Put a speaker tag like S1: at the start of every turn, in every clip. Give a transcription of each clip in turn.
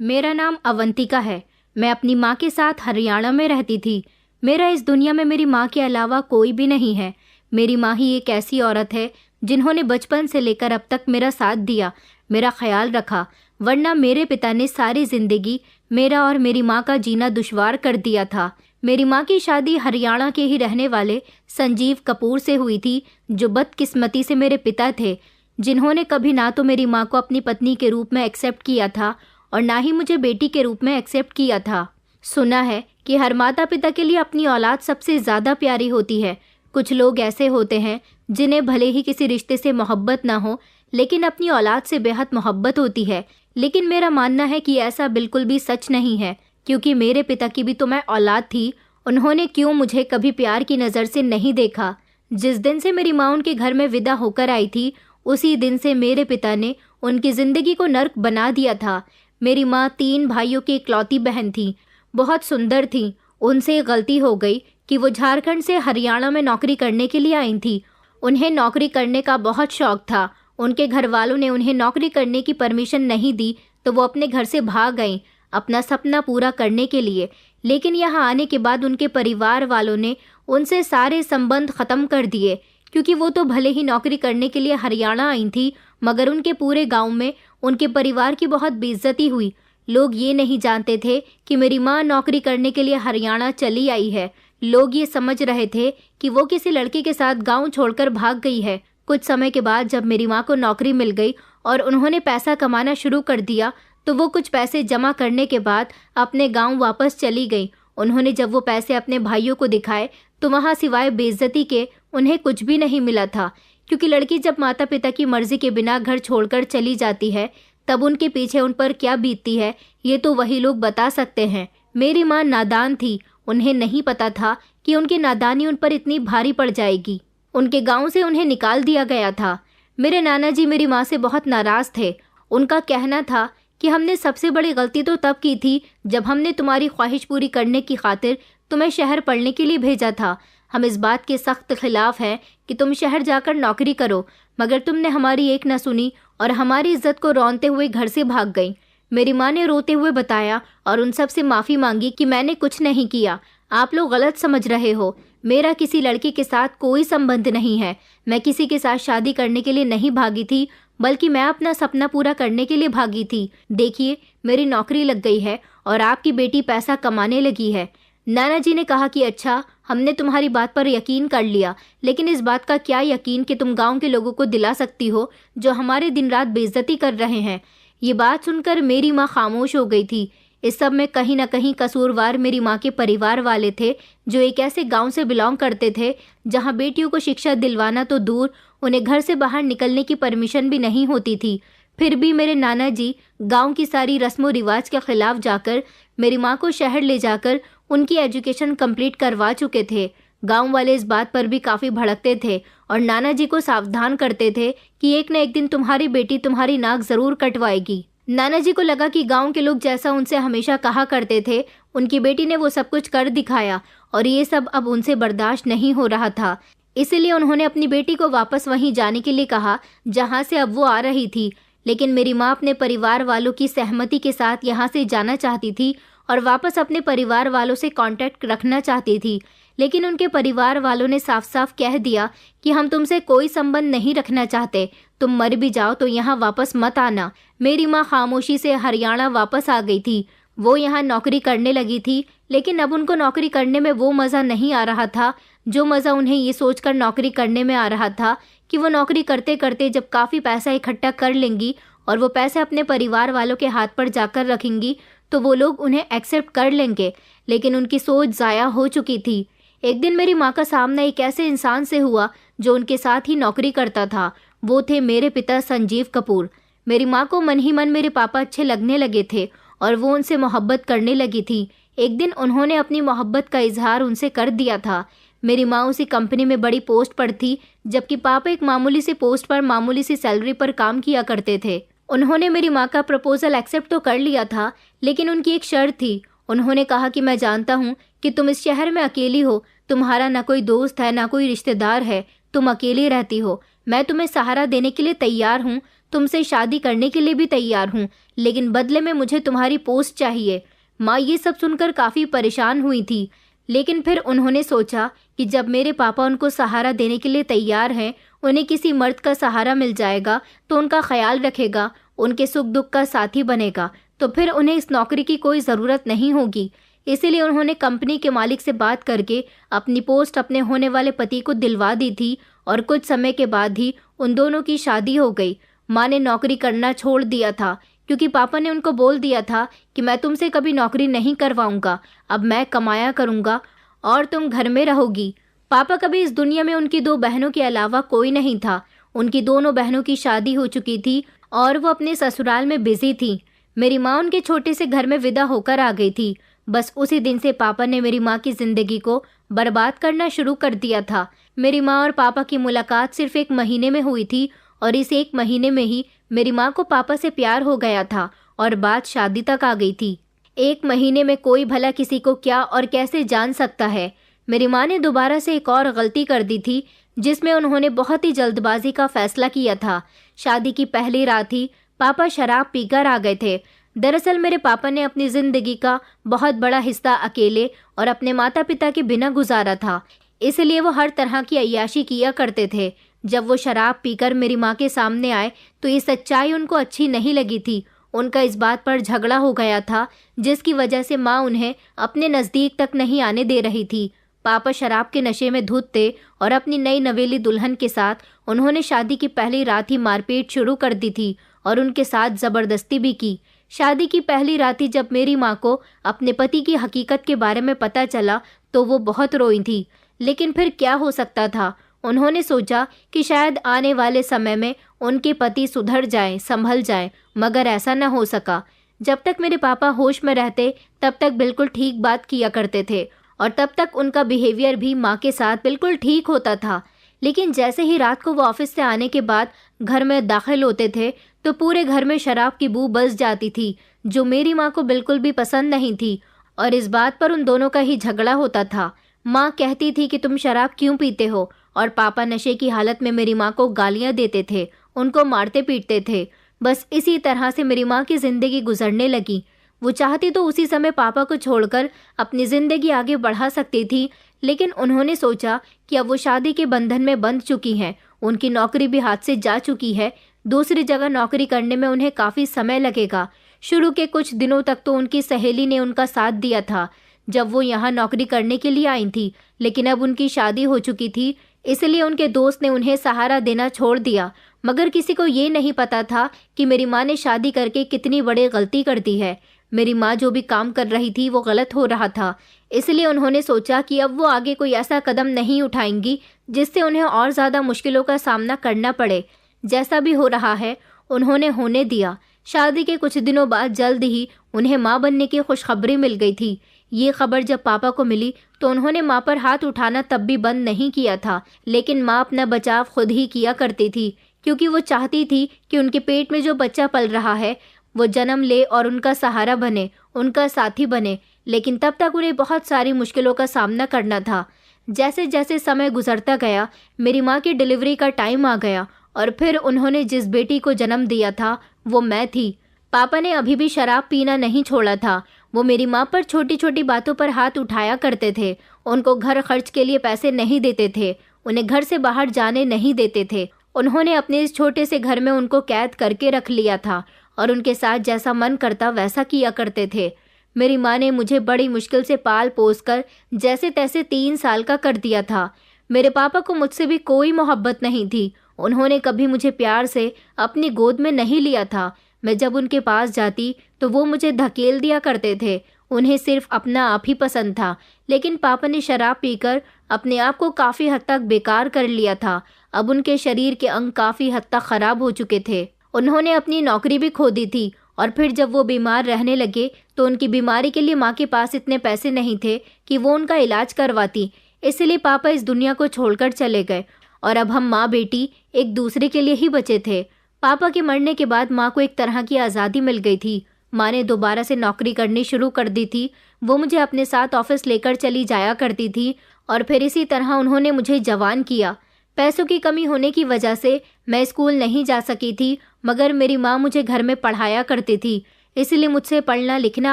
S1: मेरा नाम अवंतिका है। मैं अपनी माँ के साथ हरियाणा में रहती थी। मेरा इस दुनिया में मेरी माँ के अलावा कोई भी नहीं है। मेरी माँ ही एक ऐसी औरत है जिन्होंने बचपन से लेकर अब तक मेरा साथ दिया, मेरा ख्याल रखा, वरना मेरे पिता ने सारी जिंदगी मेरा और मेरी माँ का जीना दुश्वार कर दिया था। मेरी माँ की शादी हरियाणा के ही रहने वाले संजीव कपूर से हुई थी, जो बदकिस्मती से मेरे पिता थे, जिन्होंने कभी ना तो मेरी माँ को अपनी पत्नी के रूप में एक्सेप्ट किया था और ना ही मुझे बेटी के रूप में एक्सेप्ट किया था। सुना है कि हर माता पिता के लिए अपनी औलाद सबसे ज़्यादा प्यारी होती है। कुछ लोग ऐसे होते हैं जिन्हें भले ही किसी रिश्ते से मोहब्बत ना हो, लेकिन अपनी औलाद से बेहद मोहब्बत होती है। लेकिन मेरा मानना है कि ऐसा बिल्कुल भी सच नहीं है, क्योंकि मेरे पिता की भी तो मैं औलाद थी। उन्होंने क्यों मुझे कभी प्यार की नज़र से नहीं देखा। जिस दिन से मेरी माँ उनके घर में विदा होकर आई थी, उसी दिन से मेरे पिता ने उनकी ज़िंदगी को नर्क बना दिया था। मेरी माँ 3 भाइयों की इकलौती बहन थी, बहुत सुंदर थी। उनसे गलती हो गई कि वो झारखंड से हरियाणा में नौकरी करने के लिए आई थी। उन्हें नौकरी करने का बहुत शौक था। उनके घर वालों ने उन्हें नौकरी करने की परमिशन नहीं दी, तो वो अपने घर से भाग गईं अपना सपना पूरा करने के लिए। लेकिन यहाँ आने के बाद उनके परिवार वालों ने उनसे सारे संबंध ख़त्म कर दिए, क्योंकि वो तो भले ही नौकरी करने के लिए हरियाणा आई थी, मगर उनके पूरे गांव में उनके परिवार की बहुत बेइज्जती हुई। लोग ये नहीं जानते थे कि मेरी माँ नौकरी करने के लिए हरियाणा चली आई है। लोग ये समझ रहे थे कि वो किसी लड़के के साथ गांव छोड़कर भाग गई है। कुछ समय के बाद जब मेरी माँ को नौकरी मिल गई और उन्होंने पैसा कमाना शुरू कर दिया, तो वो कुछ पैसे जमा करने के बाद अपने गांव वापस चली गई। उन्होंने जब वो पैसे अपने भाइयों को दिखाए, तो वहाँ सिवाय बेइज्जती के उन्हें कुछ भी नहीं मिला था, क्योंकि लड़की जब माता पिता की मर्जी के बिना घर छोड़कर चली जाती है, तब उनके पीछे उन पर क्या बीतती है, ये तो वही लोग बता सकते हैं। मेरी माँ नादान थी। उन्हें नहीं पता था कि उनकी नादानी उन पर इतनी भारी पड़ जाएगी। उनके गांव से उन्हें निकाल दिया गया था। मेरे नाना जी मेरी माँ से बहुत नाराज़ थे। उनका कहना था कि हमने सबसे बड़ी गलती तो तब की थी जब हमने तुम्हारी ख्वाहिश पूरी करने की खातिर तुम्हें शहर पढ़ने के लिए भेजा था। हम इस बात के सख्त खिलाफ हैं कि तुम शहर जाकर नौकरी करो, मगर तुमने हमारी एक न सुनी और हमारी इज्जत को रौंदते हुए घर से भाग गई। मेरी माँ ने रोते हुए बताया और उन सब से माफ़ी मांगी कि मैंने कुछ नहीं किया, आप लोग गलत समझ रहे हो। मेरा किसी लड़के के साथ कोई संबंध नहीं है। मैं किसी के साथ शादी करने के लिए नहीं भागी थी, बल्कि मैं अपना सपना पूरा करने के लिए भागी थी। देखिए, मेरी नौकरी लग गई है और आपकी बेटी पैसा कमाने लगी है। नाना जी ने कहा कि अच्छा, हमने तुम्हारी बात पर यकीन कर लिया, लेकिन इस बात का क्या यकीन कि तुम गांव के लोगों को दिला सकती हो जो हमारे दिन रात बेइज्जती कर रहे हैं। ये बात सुनकर मेरी माँ खामोश हो गई थी। इस सब में कहीं ना कहीं कसूरवार मेरी माँ के परिवार वाले थे, जो एक ऐसे गांव से बिलोंग करते थे जहां बेटियों को शिक्षा दिलवाना तो दूर, उन्हें घर से बाहर निकलने की परमिशन भी नहीं होती थी। फिर भी मेरे नाना जी गांव की सारी रस्मों रिवाज के खिलाफ जाकर मेरी माँ को शहर ले जाकर उनकी एजुकेशन कंप्लीट करवा चुके थे। गांव वाले इस बात पर भी काफ़ी भड़कते थे और नाना जी को सावधान करते थे कि एक न एक दिन तुम्हारी बेटी तुम्हारी नाक ज़रूर कटवाएगी। नाना जी को लगा कि गांव के लोग जैसा उनसे हमेशा कहा करते थे, उनकी बेटी ने वो सब कुछ कर दिखाया और ये सब अब उनसे बर्दाश्त नहीं हो रहा था। इसीलिए उन्होंने अपनी बेटी को वापस वहीं जाने के लिए कहा जहाँ से अब वो आ रही थी। लेकिन मेरी माँ अपने परिवार वालों की सहमति के साथ यहाँ से जाना चाहती थी और वापस अपने परिवार वालों से कांटेक्ट रखना चाहती थी। लेकिन उनके परिवार वालों ने साफ साफ कह दिया कि हम तुमसे कोई संबंध नहीं रखना चाहते, तुम मर भी जाओ तो यहाँ वापस मत आना। मेरी माँ खामोशी से हरियाणा वापस आ गई थी। वो यहाँ नौकरी करने लगी थी, लेकिन अब उनको नौकरी करने में वो मज़ा नहीं आ रहा था जो मज़ा उन्हें ये सोचकर नौकरी करने में आ रहा था कि वो नौकरी करते करते जब काफ़ी पैसा इकट्ठा कर लेंगी और वो पैसे अपने परिवार वालों के हाथ पर जाकर रखेंगी, तो वो लोग उन्हें एक्सेप्ट कर लेंगे। लेकिन उनकी सोच ज़ाया हो चुकी थी। एक दिन मेरी माँ का सामना एक ऐसे इंसान से हुआ जो उनके साथ ही नौकरी करता था। वो थे मेरे पिता संजीव कपूर। मेरी माँ को मन ही मन मेरे पापा अच्छे लगने लगे थे और वो उनसे मोहब्बत करने लगी थी। एक दिन उन्होंने अपनी मोहब्बत का इजहार उनसे कर दिया था। मेरी माँ उसी कंपनी में बड़ी पोस्ट पर थी, जबकि पापा एक मामूली सी पोस्ट पर मामूली सी सैलरी पर काम किया करते थे। उन्होंने मेरी माँ का प्रपोजल एक्सेप्ट तो कर लिया था, लेकिन उनकी एक शर्त थी। उन्होंने कहा कि मैं जानता हूँ कि तुम इस शहर में अकेली हो, तुम्हारा ना कोई दोस्त है ना कोई रिश्तेदार है, तुम अकेली रहती हो। मैं तुम्हें सहारा देने के लिए तैयार हूँ, तुमसे शादी करने के लिए भी तैयार हूँ, लेकिन बदले में मुझे तुम्हारी पोस्ट चाहिए। माँ ये सब सुनकर काफ़ी परेशान हुई थी, लेकिन फिर उन्होंने सोचा कि जब मेरे पापा उनको सहारा देने के लिए तैयार हैं, उन्हें किसी मर्द का सहारा मिल जाएगा तो उनका ख्याल रखेगा, उनके सुख दुख का साथी बनेगा, तो फिर उन्हें इस नौकरी की कोई ज़रूरत नहीं होगी। इसीलिए उन्होंने कंपनी के मालिक से बात करके अपनी पोस्ट अपने होने वाले पति को दिलवा दी थी और कुछ समय के बाद ही उन दोनों की शादी हो गई। माँ ने नौकरी करना छोड़ दिया था क्योंकि पापा ने उनको बोल दिया था कि मैं तुमसे कभी नौकरी नहीं करवाऊंगा, अब मैं कमाया करूंगा और तुम घर में रहोगी। पापा कभी इस दुनिया में उनकी 2 बहनों के अलावा कोई नहीं था। उनकी दोनों बहनों की शादी हो चुकी थी और वो अपने ससुराल में बिजी थी। मेरी माँ उनके छोटे से घर में विदा होकर आ गई थी। बस उसी दिन से पापा ने मेरी माँ की जिंदगी को बर्बाद करना शुरू कर दिया था। मेरी माँ और पापा की मुलाकात सिर्फ 1 महीने में हुई थी और इस 1 महीने में ही मेरी माँ को पापा से प्यार हो गया था और बात शादी तक आ गई थी। 1 महीने में कोई भला किसी को क्या और कैसे जान सकता है। मेरी माँ ने दोबारा से एक और गलती कर दी थी, जिसमें उन्होंने बहुत ही जल्दबाजी का फैसला किया था। शादी की पहली रात ही पापा शराब पीकर आ गए थे। दरअसल मेरे पापा ने अपनी जिंदगी का बहुत बड़ा हिस्सा अकेले और अपने माता पिता के बिना गुजारा था, इसलिए वो हर तरह की अय्याशी किया करते थे। जब वो शराब पीकर मेरी माँ के सामने आए तो ये सच्चाई उनको अच्छी नहीं लगी थी। उनका इस बात पर झगड़ा हो गया था, जिसकी वजह से माँ उन्हें अपने नज़दीक तक नहीं आने दे रही थी। पापा शराब के नशे में धुत थे और अपनी नई नवेली दुल्हन के साथ उन्होंने शादी की पहली रात ही मारपीट शुरू कर दी थी और उनके साथ ज़बरदस्ती भी की। शादी की पहली रात ही जब मेरी माँ को अपने पति की हकीकत के बारे में पता चला तो वो बहुत रोई थी, लेकिन फिर क्या हो सकता था। उन्होंने सोचा कि शायद आने वाले समय में उनके पति सुधर जाएं, संभल जाएं, मगर ऐसा न हो सका। जब तक मेरे पापा होश में रहते तब तक बिल्कुल ठीक बात किया करते थे और तब तक उनका बिहेवियर भी माँ के साथ बिल्कुल ठीक होता था। लेकिन जैसे ही रात को वो ऑफिस से आने के बाद घर में दाखिल होते थे तो पूरे घर में शराब की बू बस जाती थी, जो मेरी माँ को बिल्कुल भी पसंद नहीं थी और इस बात पर उन दोनों का ही झगड़ा होता था। माँ कहती थी कि तुम शराब क्यों पीते हो, और पापा नशे की हालत में मेरी माँ को गालियाँ देते थे, उनको मारते पीटते थे। बस इसी तरह से मेरी माँ की ज़िंदगी गुजरने लगी। वो चाहती तो उसी समय पापा को छोड़कर अपनी ज़िंदगी आगे बढ़ा सकती थी, लेकिन उन्होंने सोचा कि अब वो शादी के बंधन में बंध चुकी हैं, उनकी नौकरी भी हाथ से जा चुकी है, दूसरी जगह नौकरी करने में उन्हें काफ़ी समय लगेगा। शुरू के कुछ दिनों तक तो उनकी सहेली ने उनका साथ दिया था जब वो यहाँ नौकरी करने के लिए आई थी, लेकिन अब उनकी शादी हो चुकी थी, इसलिए उनके दोस्त ने उन्हें सहारा देना छोड़ दिया। मगर किसी को ये नहीं पता था कि मेरी माँ ने शादी करके कितनी बड़ी गलती कर दी है। मेरी माँ जो भी काम कर रही थी वो गलत हो रहा था, इसलिए उन्होंने सोचा कि अब वो आगे कोई ऐसा कदम नहीं उठाएंगी जिससे उन्हें और ज़्यादा मुश्किलों का सामना करना पड़े। जैसा भी हो रहा है उन्होंने होने दिया। शादी के कुछ दिनों बाद जल्द ही उन्हें माँ बनने की खुशखबरी मिल गई थी। ये खबर जब पापा को मिली तो उन्होंने माँ पर हाथ उठाना तब भी बंद नहीं किया था, लेकिन माँ अपना बचाव खुद ही किया करती थी, क्योंकि वो चाहती थी कि उनके पेट में जो बच्चा पल रहा है वो जन्म ले और उनका सहारा बने, उनका साथी बने। लेकिन तब तक उन्हें बहुत सारी मुश्किलों का सामना करना था। जैसे जैसे समय गुजरता गया मेरी माँ की डिलीवरी का टाइम आ गया और फिर उन्होंने जिस बेटी को जन्म दिया था वो मैं थी। पापा ने अभी भी शराब पीना नहीं छोड़ा था। वो मेरी माँ पर छोटी छोटी बातों पर हाथ उठाया करते थे, उनको घर खर्च के लिए पैसे नहीं देते थे, उन्हें घर से बाहर जाने नहीं देते थे। उन्होंने अपने इस छोटे से घर में उनको कैद करके रख लिया था और उनके साथ जैसा मन करता वैसा किया करते थे। मेरी माँ ने मुझे बड़ी मुश्किल से पाल पोस कर जैसे तैसे 3 साल का कर दिया था। मेरे पापा को मुझसे भी कोई मोहब्बत नहीं थी। उन्होंने कभी मुझे प्यार से अपनी गोद में नहीं लिया था। मैं जब उनके पास जाती तो वो मुझे धकेल दिया करते थे। उन्हें सिर्फ अपना आप ही पसंद था। लेकिन पापा ने शराब पीकर अपने आप को काफ़ी हद तक बेकार कर लिया था। अब उनके शरीर के अंग काफ़ी हद तक ख़राब हो चुके थे। उन्होंने अपनी नौकरी भी खो दी थी और फिर जब वो बीमार रहने लगे तो उनकी बीमारी के लिए माँ के पास इतने पैसे नहीं थे कि वो उनका इलाज करवाती। इसलिए पापा इस दुनिया को छोड़कर चले गए और अब हम माँ बेटी एक दूसरे के लिए ही बचे थे। पापा के मरने के बाद माँ को एक तरह की आज़ादी मिल गई थी। माँ ने दोबारा से नौकरी करनी शुरू कर दी थी। वो मुझे अपने साथ ऑफिस लेकर चली जाया करती थी और फिर इसी तरह उन्होंने मुझे जवान किया। पैसों की कमी होने की वजह से मैं स्कूल नहीं जा सकी थी, मगर मेरी माँ मुझे घर में पढ़ाया करती थी, इसलिए मुझसे पढ़ना लिखना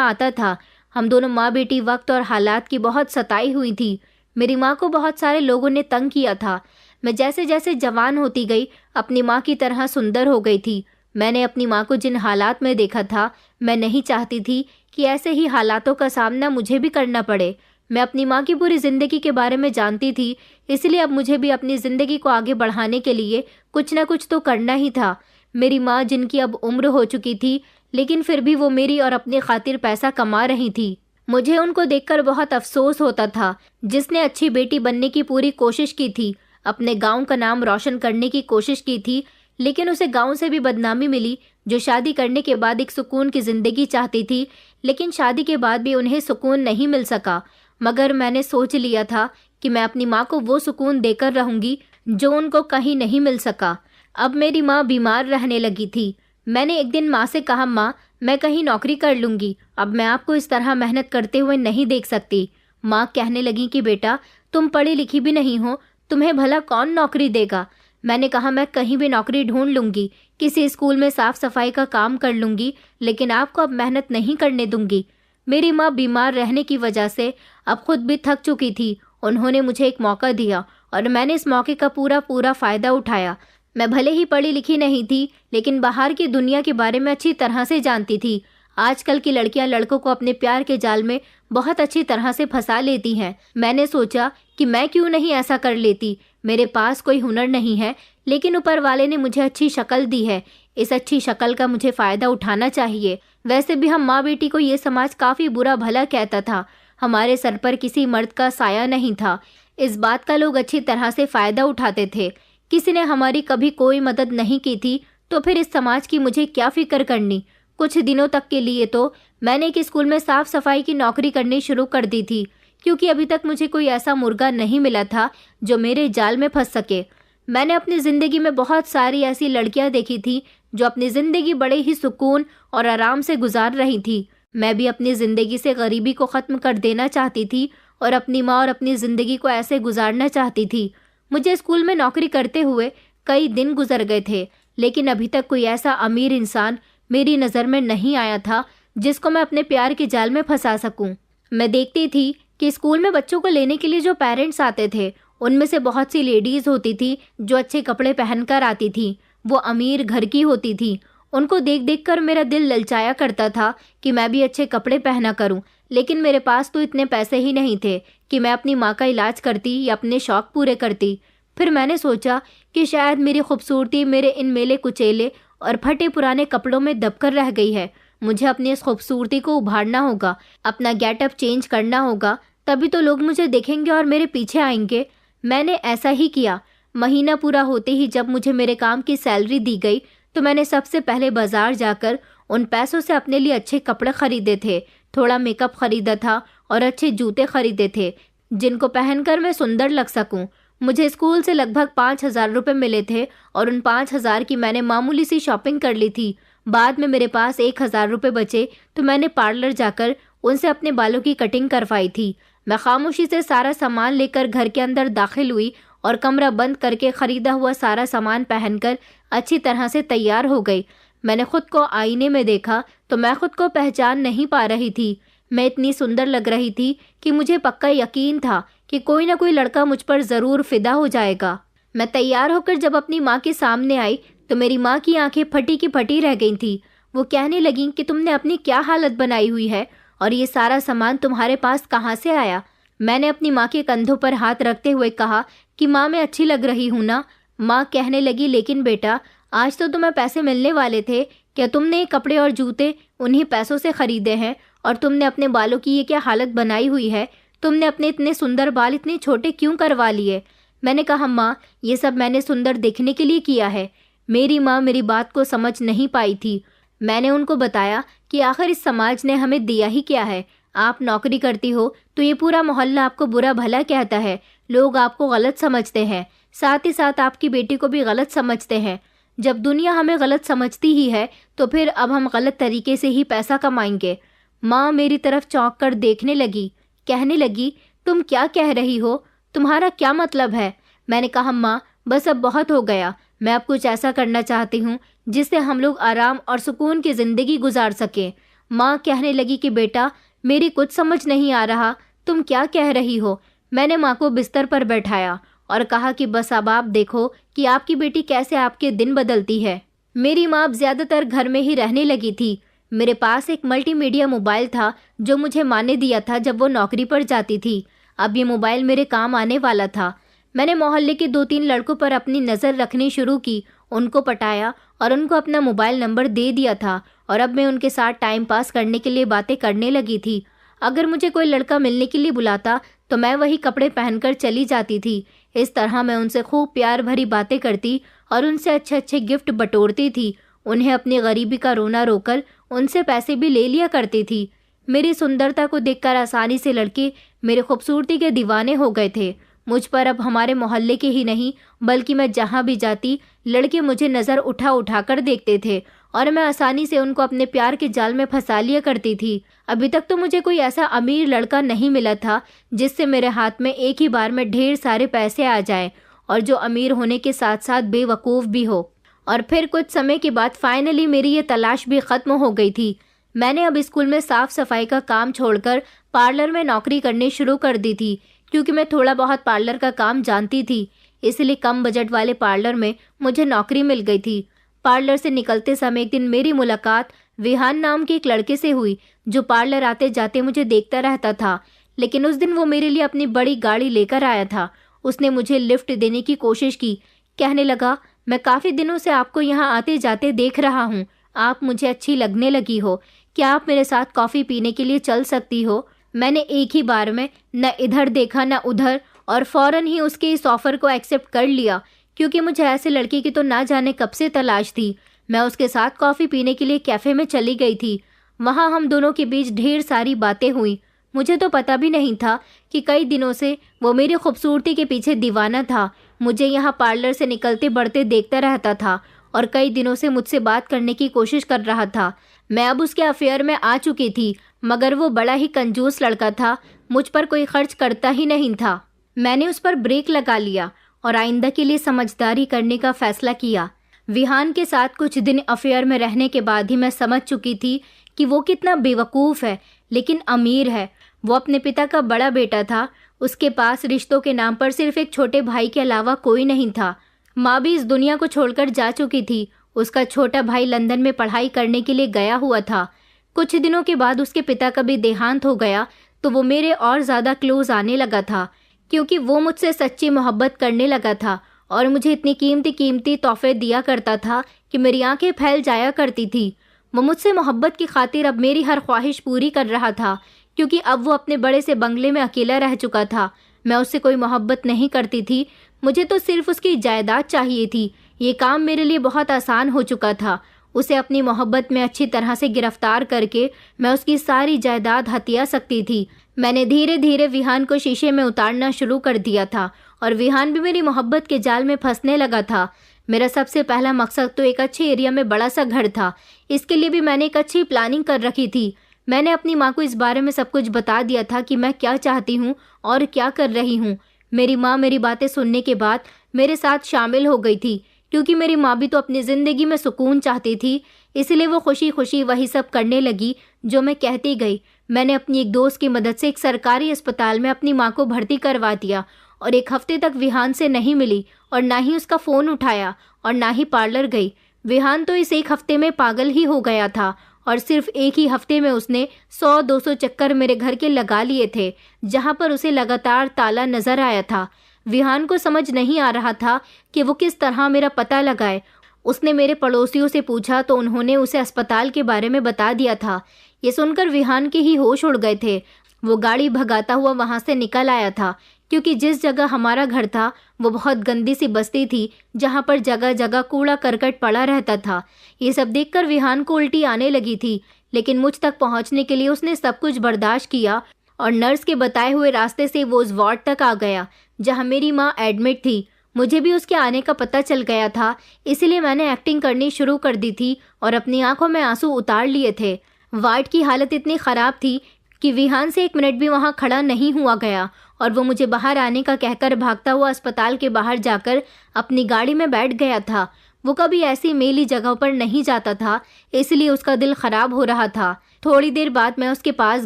S1: आता था। हम दोनों माँ बेटी वक्त और हालात की बहुत सताई हुई थी। मेरी माँ को बहुत सारे लोगों ने तंग किया था। मैं जैसे जैसे जवान होती गई अपनी माँ की तरह सुंदर हो गई थी। मैंने अपनी माँ को जिन हालात में देखा था, मैं नहीं चाहती थी कि ऐसे ही हालातों का सामना मुझे भी करना पड़े। मैं अपनी माँ की पूरी ज़िंदगी के बारे में जानती थी, इसलिए अब मुझे भी अपनी ज़िंदगी को आगे बढ़ाने के लिए कुछ ना कुछ तो करना ही था। मेरी माँ, जिनकी अब उम्र हो चुकी थी, लेकिन फिर भी वो मेरी और अपनी खातिर पैसा कमा रही थी। मुझे उनको देखकर बहुत अफसोस होता था। जिसने अच्छी बेटी बनने की पूरी कोशिश की थी, अपने गांव का नाम रोशन करने की कोशिश की थी, लेकिन उसे गांव से भी बदनामी मिली। जो शादी करने के बाद एक सुकून की ज़िंदगी चाहती थी, लेकिन शादी के बाद भी उन्हें सुकून नहीं मिल सका। मगर मैंने सोच लिया था कि मैं अपनी माँ को वो सुकून देकर रहूंगी जो उनको कहीं नहीं मिल सका। अब मेरी माँ बीमार रहने लगी थी। मैंने एक दिन माँ से कहा, माँ, मैं कहीं नौकरी कर लूँगी, अब मैं आपको इस तरह मेहनत करते हुए नहीं देख सकती। माँ कहने लगी कि बेटा, तुम पढ़ी लिखी भी नहीं हो, तुम्हें भला कौन नौकरी देगा। मैंने कहा, मैं कहीं भी नौकरी ढूंढ लूँगी, किसी स्कूल में साफ सफाई का काम कर लूँगी, लेकिन आपको अब मेहनत नहीं करने दूँगी। मेरी माँ बीमार रहने की वजह से अब खुद भी थक चुकी थी। उन्होंने मुझे एक मौका दिया और मैंने इस मौके का पूरा फ़ायदा उठाया। मैं भले ही पढ़ी लिखी नहीं थी, लेकिन बाहर की दुनिया के बारे में अच्छी तरह से जानती थी। आजकल की लड़कियां लड़कों को अपने प्यार के जाल में बहुत अच्छी तरह से फंसा लेती हैं। मैंने सोचा कि मैं क्यों नहीं ऐसा कर लेती। मेरे पास कोई हुनर नहीं है, लेकिन ऊपर वाले ने मुझे अच्छी शक्ल दी है। इस अच्छी शक्ल का मुझे फ़ायदा उठाना चाहिए। वैसे भी हम माँ बेटी को ये समाज काफ़ी बुरा भला कहता था। हमारे सर पर किसी मर्द का साया नहीं था। इस बात का लोग अच्छी तरह से फ़ायदा उठाते थे। किसी ने हमारी कभी कोई मदद नहीं की थी, तो फिर इस समाज की मुझे क्या फिक्र करनी। कुछ दिनों तक के लिए तो मैंने एक स्कूल में साफ सफाई की नौकरी करनी शुरू कर दी थी, क्योंकि अभी तक मुझे कोई ऐसा मुर्गा नहीं मिला था जो मेरे जाल में फंस सके। मैंने अपनी ज़िंदगी में बहुत सारी ऐसी लड़कियां देखी थी जो अपनी ज़िंदगी बड़े ही सुकून और आराम से गुजार रही थी। मैं भी अपनी ज़िंदगी से गरीबी को ख़त्म कर देना चाहती थी और अपनी माँ और अपनी ज़िंदगी को ऐसे गुजारना चाहती थी। मुझे स्कूल में नौकरी करते हुए कई दिन गुजर गए थे, लेकिन अभी तक कोई ऐसा अमीर इंसान मेरी नज़र में नहीं आया था जिसको मैं अपने प्यार के जाल में फंसा सकूं। मैं देखती थी कि स्कूल में बच्चों को लेने के लिए जो पेरेंट्स आते थे, उनमें से बहुत सी लेडीज़ होती थी जो अच्छे कपड़े पहनकर आती थी। वो अमीर घर की होती थी। उनको देख देख कर मेरा दिल ललचाया करता था कि मैं भी अच्छे कपड़े पहना करूं, लेकिन मेरे पास तो इतने पैसे ही नहीं थे कि मैं अपनी माँ का इलाज करती या अपने शौक़ पूरे करती। फिर मैंने सोचा कि शायद मेरी खूबसूरती मेरे इन मेले कुचेले और फटे पुराने कपड़ों में दबकर रह गई है। मुझे अपनी इस खूबसूरती को उभारना होगा, अपना गेटअप चेंज करना होगा, तभी तो लोग मुझे देखेंगे और मेरे पीछे आएंगे। मैंने ऐसा ही किया। महीना पूरा होते ही जब मुझे मेरे काम की सैलरी दी गई, तो मैंने सबसे पहले बाजार जाकर उन पैसों से अपने लिए अच्छे कपड़े खरीदे थे, थोड़ा मेकअप खरीदा था और अच्छे जूते खरीदे थे जिनको पहनकर मैं सुंदर लग सकूं। मुझे स्कूल से लगभग 5,000 रुपये मिले थे और उन 5,000 की मैंने मामूली सी शॉपिंग कर ली थी। बाद में मेरे पास 1,000 रुपये बचे, तो मैंने पार्लर जाकर उनसे अपने बालों की कटिंग करवाई थी। मैं खामोशी से सारा सामान लेकर घर के अंदर दाखिल हुई और कमरा बंद करके ख़रीदा हुआ सारा सामान पहनकर अच्छी तरह से तैयार हो गई। मैंने खुद को आईने में देखा तो मैं खुद को पहचान नहीं पा रही थी। मैं इतनी सुंदर लग रही थी कि मुझे पक्का यकीन था कि कोई ना कोई लड़का मुझ पर ज़रूर फिदा हो जाएगा। मैं तैयार होकर जब अपनी माँ के सामने आई तो मेरी माँ की आंखें फटी की फटी रह गई थी। वो कहने लगी कि तुमने अपनी क्या हालत बनाई हुई है और ये सारा सामान तुम्हारे पास कहाँ से आया। मैंने अपनी माँ के कंधों पर हाथ रखते हुए कहा कि माँ, मैं अच्छी लग रही हूँ ना। माँ कहने लगी, लेकिन बेटा, आज तो तुम्हें पैसे मिलने वाले थे, क्या तुमने ये कपड़े और जूते उन्हीं पैसों से खरीदे हैं? और तुमने अपने बालों की ये क्या हालत बनाई हुई है? तुमने अपने इतने सुंदर बाल इतने छोटे क्यों करवा लिए? मैंने कहा, माँ, ये सब मैंने सुंदर दिखने के लिए किया है। मेरी माँ मेरी बात को समझ नहीं पाई थी। मैंने उनको बताया कि आखिर इस समाज ने हमें दिया ही क्या है। आप नौकरी करती हो तो ये पूरा मोहल्ला आपको बुरा भला कहता है, लोग आपको गलत समझते हैं, साथ ही साथ आपकी बेटी को भी गलत समझते हैं। जब दुनिया हमें गलत समझती ही है तो फिर अब हम गलत तरीके से ही पैसा कमाएंगे। माँ मेरी तरफ चौंक कर देखने लगी, कहने लगी, तुम क्या कह रही हो? तुम्हारा क्या मतलब है? मैंने कहा, माँ, बस अब बहुत हो गया। मैं अब कुछ ऐसा करना चाहती हूँ जिससे हम लोग आराम और सुकून की ज़िंदगी गुजार सकें। माँ कहने लगी कि बेटा, मेरी कुछ समझ नहीं आ रहा, तुम क्या कह रही हो। मैंने माँ को बिस्तर पर बैठाया और कहा कि बस अब आप देखो कि आपकी बेटी कैसे आपके दिन बदलती है। मेरी माँ अब ज़्यादातर घर में ही रहने लगी थी। मेरे पास एक मल्टीमीडिया मोबाइल था जो मुझे माँ ने दिया था जब वो नौकरी पर जाती थी। अब ये मोबाइल मेरे काम आने वाला था। मैंने मोहल्ले के 2-3 लड़कों पर अपनी नज़र रखनी शुरू की, उनको पटाया और उनको अपना मोबाइल नंबर दे दिया था और अब मैं उनके साथ टाइम पास करने के लिए बातें करने लगी थी। अगर मुझे कोई लड़का मिलने के लिए बुलाता तो मैं वही कपड़े पहनकर चली जाती थी। इस तरह मैं उनसे खूब प्यार भरी बातें करती और उनसे अच्छे अच्छे गिफ्ट बटोरती थी। उन्हें अपनी गरीबी का रोना रोकर उनसे पैसे भी ले लिया करती थी। मेरी सुंदरता को देखकर आसानी से लड़के मेरे खूबसूरती के दीवाने हो गए थे। मुझ पर अब हमारे मोहल्ले के ही नहीं बल्कि मैं जहाँ भी जाती लड़के मुझे नज़र उठा उठा कर देखते थे और मैं आसानी से उनको अपने प्यार के जाल में फंसा लिया करती थी। अभी तक तो मुझे कोई ऐसा अमीर लड़का नहीं मिला था जिससे मेरे हाथ में एक ही बार में ढेर सारे पैसे आ जाएं और जो अमीर होने के साथ साथ बेवकूफ़ भी हो। और फिर कुछ समय के बाद फाइनली मेरी ये तलाश भी ख़त्म हो गई थी। मैंने अब स्कूल में साफ़ सफाई का काम छोड़कर पार्लर में नौकरी करनी शुरू कर दी थी, क्योंकि मैं थोड़ा बहुत पार्लर का काम जानती थी। इसलिए कम बजट वाले पार्लर में मुझे नौकरी मिल गई थी। पार्लर से निकलते समय एक दिन मेरी मुलाकात विहान नाम के एक लड़के से हुई जो पार्लर आते जाते मुझे देखता रहता था। लेकिन उस दिन वो मेरे लिए अपनी बड़ी गाड़ी लेकर आया था। उसने मुझे लिफ्ट देने की कोशिश की। कहने लगा, मैं काफ़ी दिनों से आपको यहाँ आते जाते देख रहा हूँ, आप मुझे अच्छी लगने लगी हो, क्या आप मेरे साथ कॉफ़ी पीने के लिए चल सकती हो। मैंने एक ही बार में न इधर देखा न उधर और फ़ौरन ही उसके इस ऑफ़र को एक्सेप्ट कर लिया, क्योंकि मुझे ऐसे लड़के की तो ना जाने कब से तलाश थी। मैं उसके साथ कॉफ़ी पीने के लिए कैफ़े में चली गई थी। वहाँ हम दोनों के बीच ढेर सारी बातें हुई। मुझे तो पता भी नहीं था कि कई दिनों से वो मेरी खूबसूरती के पीछे दीवाना था। मुझे यहाँ पार्लर से निकलते बढ़ते देखता रहता था और कई दिनों से मुझसे बात करने की कोशिश कर रहा था। मैं अब उसके अफेयर में आ चुकी थी, मगर वो बड़ा ही कंजूस लड़का था, मुझ पर कोई खर्च करता ही नहीं था। मैंने उस पर ब्रेक लगा लिया और आइंदा के लिए समझदारी करने का फैसला किया। विहान के साथ कुछ दिन अफेयर में रहने के बाद ही मैं समझ चुकी थी कि वो कितना बेवकूफ़ है, लेकिन अमीर है। वो अपने पिता का बड़ा बेटा था। उसके पास रिश्तों के नाम पर सिर्फ एक छोटे भाई के अलावा कोई नहीं था। माँ भी इस दुनिया को छोड़कर जा चुकी थी। उसका छोटा भाई लंदन में पढ़ाई करने के लिए गया हुआ था। कुछ दिनों के बाद उसके पिता का भी देहांत हो गया, तो वो मेरे और ज़्यादा क्लोज आने लगा था, क्योंकि वो मुझसे सच्ची मोहब्बत करने लगा था और मुझे इतनी कीमती कीमती तोहफे दिया करता था कि मेरी आंखें फैल जाया करती थी। वो मुझसे मोहब्बत की खातिर अब मेरी हर ख्वाहिश पूरी कर रहा था, क्योंकि अब वो अपने बड़े से बंगले में अकेला रह चुका था। मैं उससे कोई मोहब्बत नहीं करती थी, मुझे तो सिर्फ उसकी जायदाद चाहिए थी। ये काम मेरे लिए बहुत आसान हो चुका था। उसे अपनी मोहब्बत में अच्छी तरह से गिरफ्तार करके मैं उसकी सारी जायदाद हथिया सकती थी। मैंने धीरे धीरे विहान को शीशे में उतारना शुरू कर दिया था और विहान भी मेरी मोहब्बत के जाल में फंसने लगा था। मेरा सबसे पहला मकसद तो एक अच्छे एरिया में बड़ा सा घर था। इसके लिए भी मैंने एक अच्छी प्लानिंग कर रखी थी। मैंने अपनी माँ को इस बारे में सब कुछ बता दिया था कि मैं क्या चाहती हूँ और क्या कर रही हूँ। मेरी माँ मेरी बातें सुनने के बाद मेरे साथ शामिल हो गई थी, क्योंकि मेरी माँ भी तो अपनी ज़िंदगी में सुकून चाहती थी। इसलिए वो खुशी खुशी वही सब करने लगी जो मैं कहती गई। मैंने अपनी एक दोस्त की मदद से एक सरकारी अस्पताल में अपनी माँ को भर्ती करवा दिया और 1 हफ्ते तक विहान से नहीं मिली और ना ही उसका फ़ोन उठाया और ना ही पार्लर गई। विहान तो इस 1 हफ्ते में पागल ही हो गया था और सिर्फ एक ही हफ्ते में उसने 100-200 चक्कर मेरे घर के लगा लिए थे, जहाँ पर उसे लगातार ताला नजर आया था। विहान को समझ नहीं आ रहा था कि वो किस तरह मेरा पता लगाए। उसने मेरे पड़ोसियों से पूछा तो उन्होंने उसे अस्पताल के बारे में बता दिया था। ये सुनकर विहान के ही होश उड़ गए थे। वो गाड़ी भगाता हुआ वहाँ से निकल आया था, क्योंकि जिस जगह हमारा घर था वो बहुत गंदी सी बस्ती थी, जहाँ पर जगह जगह कूड़ा करकट पड़ा रहता था। ये सब देखकर विहान को उल्टी आने लगी थी, लेकिन मुझ तक पहुँचने के लिए उसने सब कुछ बर्दाश्त किया और नर्स के बताए हुए रास्ते से वो उस वार्ड तक आ गया जहाँ मेरी माँ एडमिट थी। मुझे भी उसके आने का पता चल गया था, इसलिए मैंने एक्टिंग करनी शुरू कर दी थी और अपनी आंखों में आंसू उतार लिए थे। वार्ड की हालत इतनी ख़राब थी कि विहान से 1 मिनट भी वहाँ खड़ा नहीं हुआ गया और वो मुझे बाहर आने का कहकर भागता हुआ अस्पताल के बाहर जाकर अपनी गाड़ी में बैठ गया था। वो कभी ऐसी मेली जगहों पर नहीं जाता था, इसलिए उसका दिल खराब हो रहा था। थोड़ी देर बाद मैं उसके पास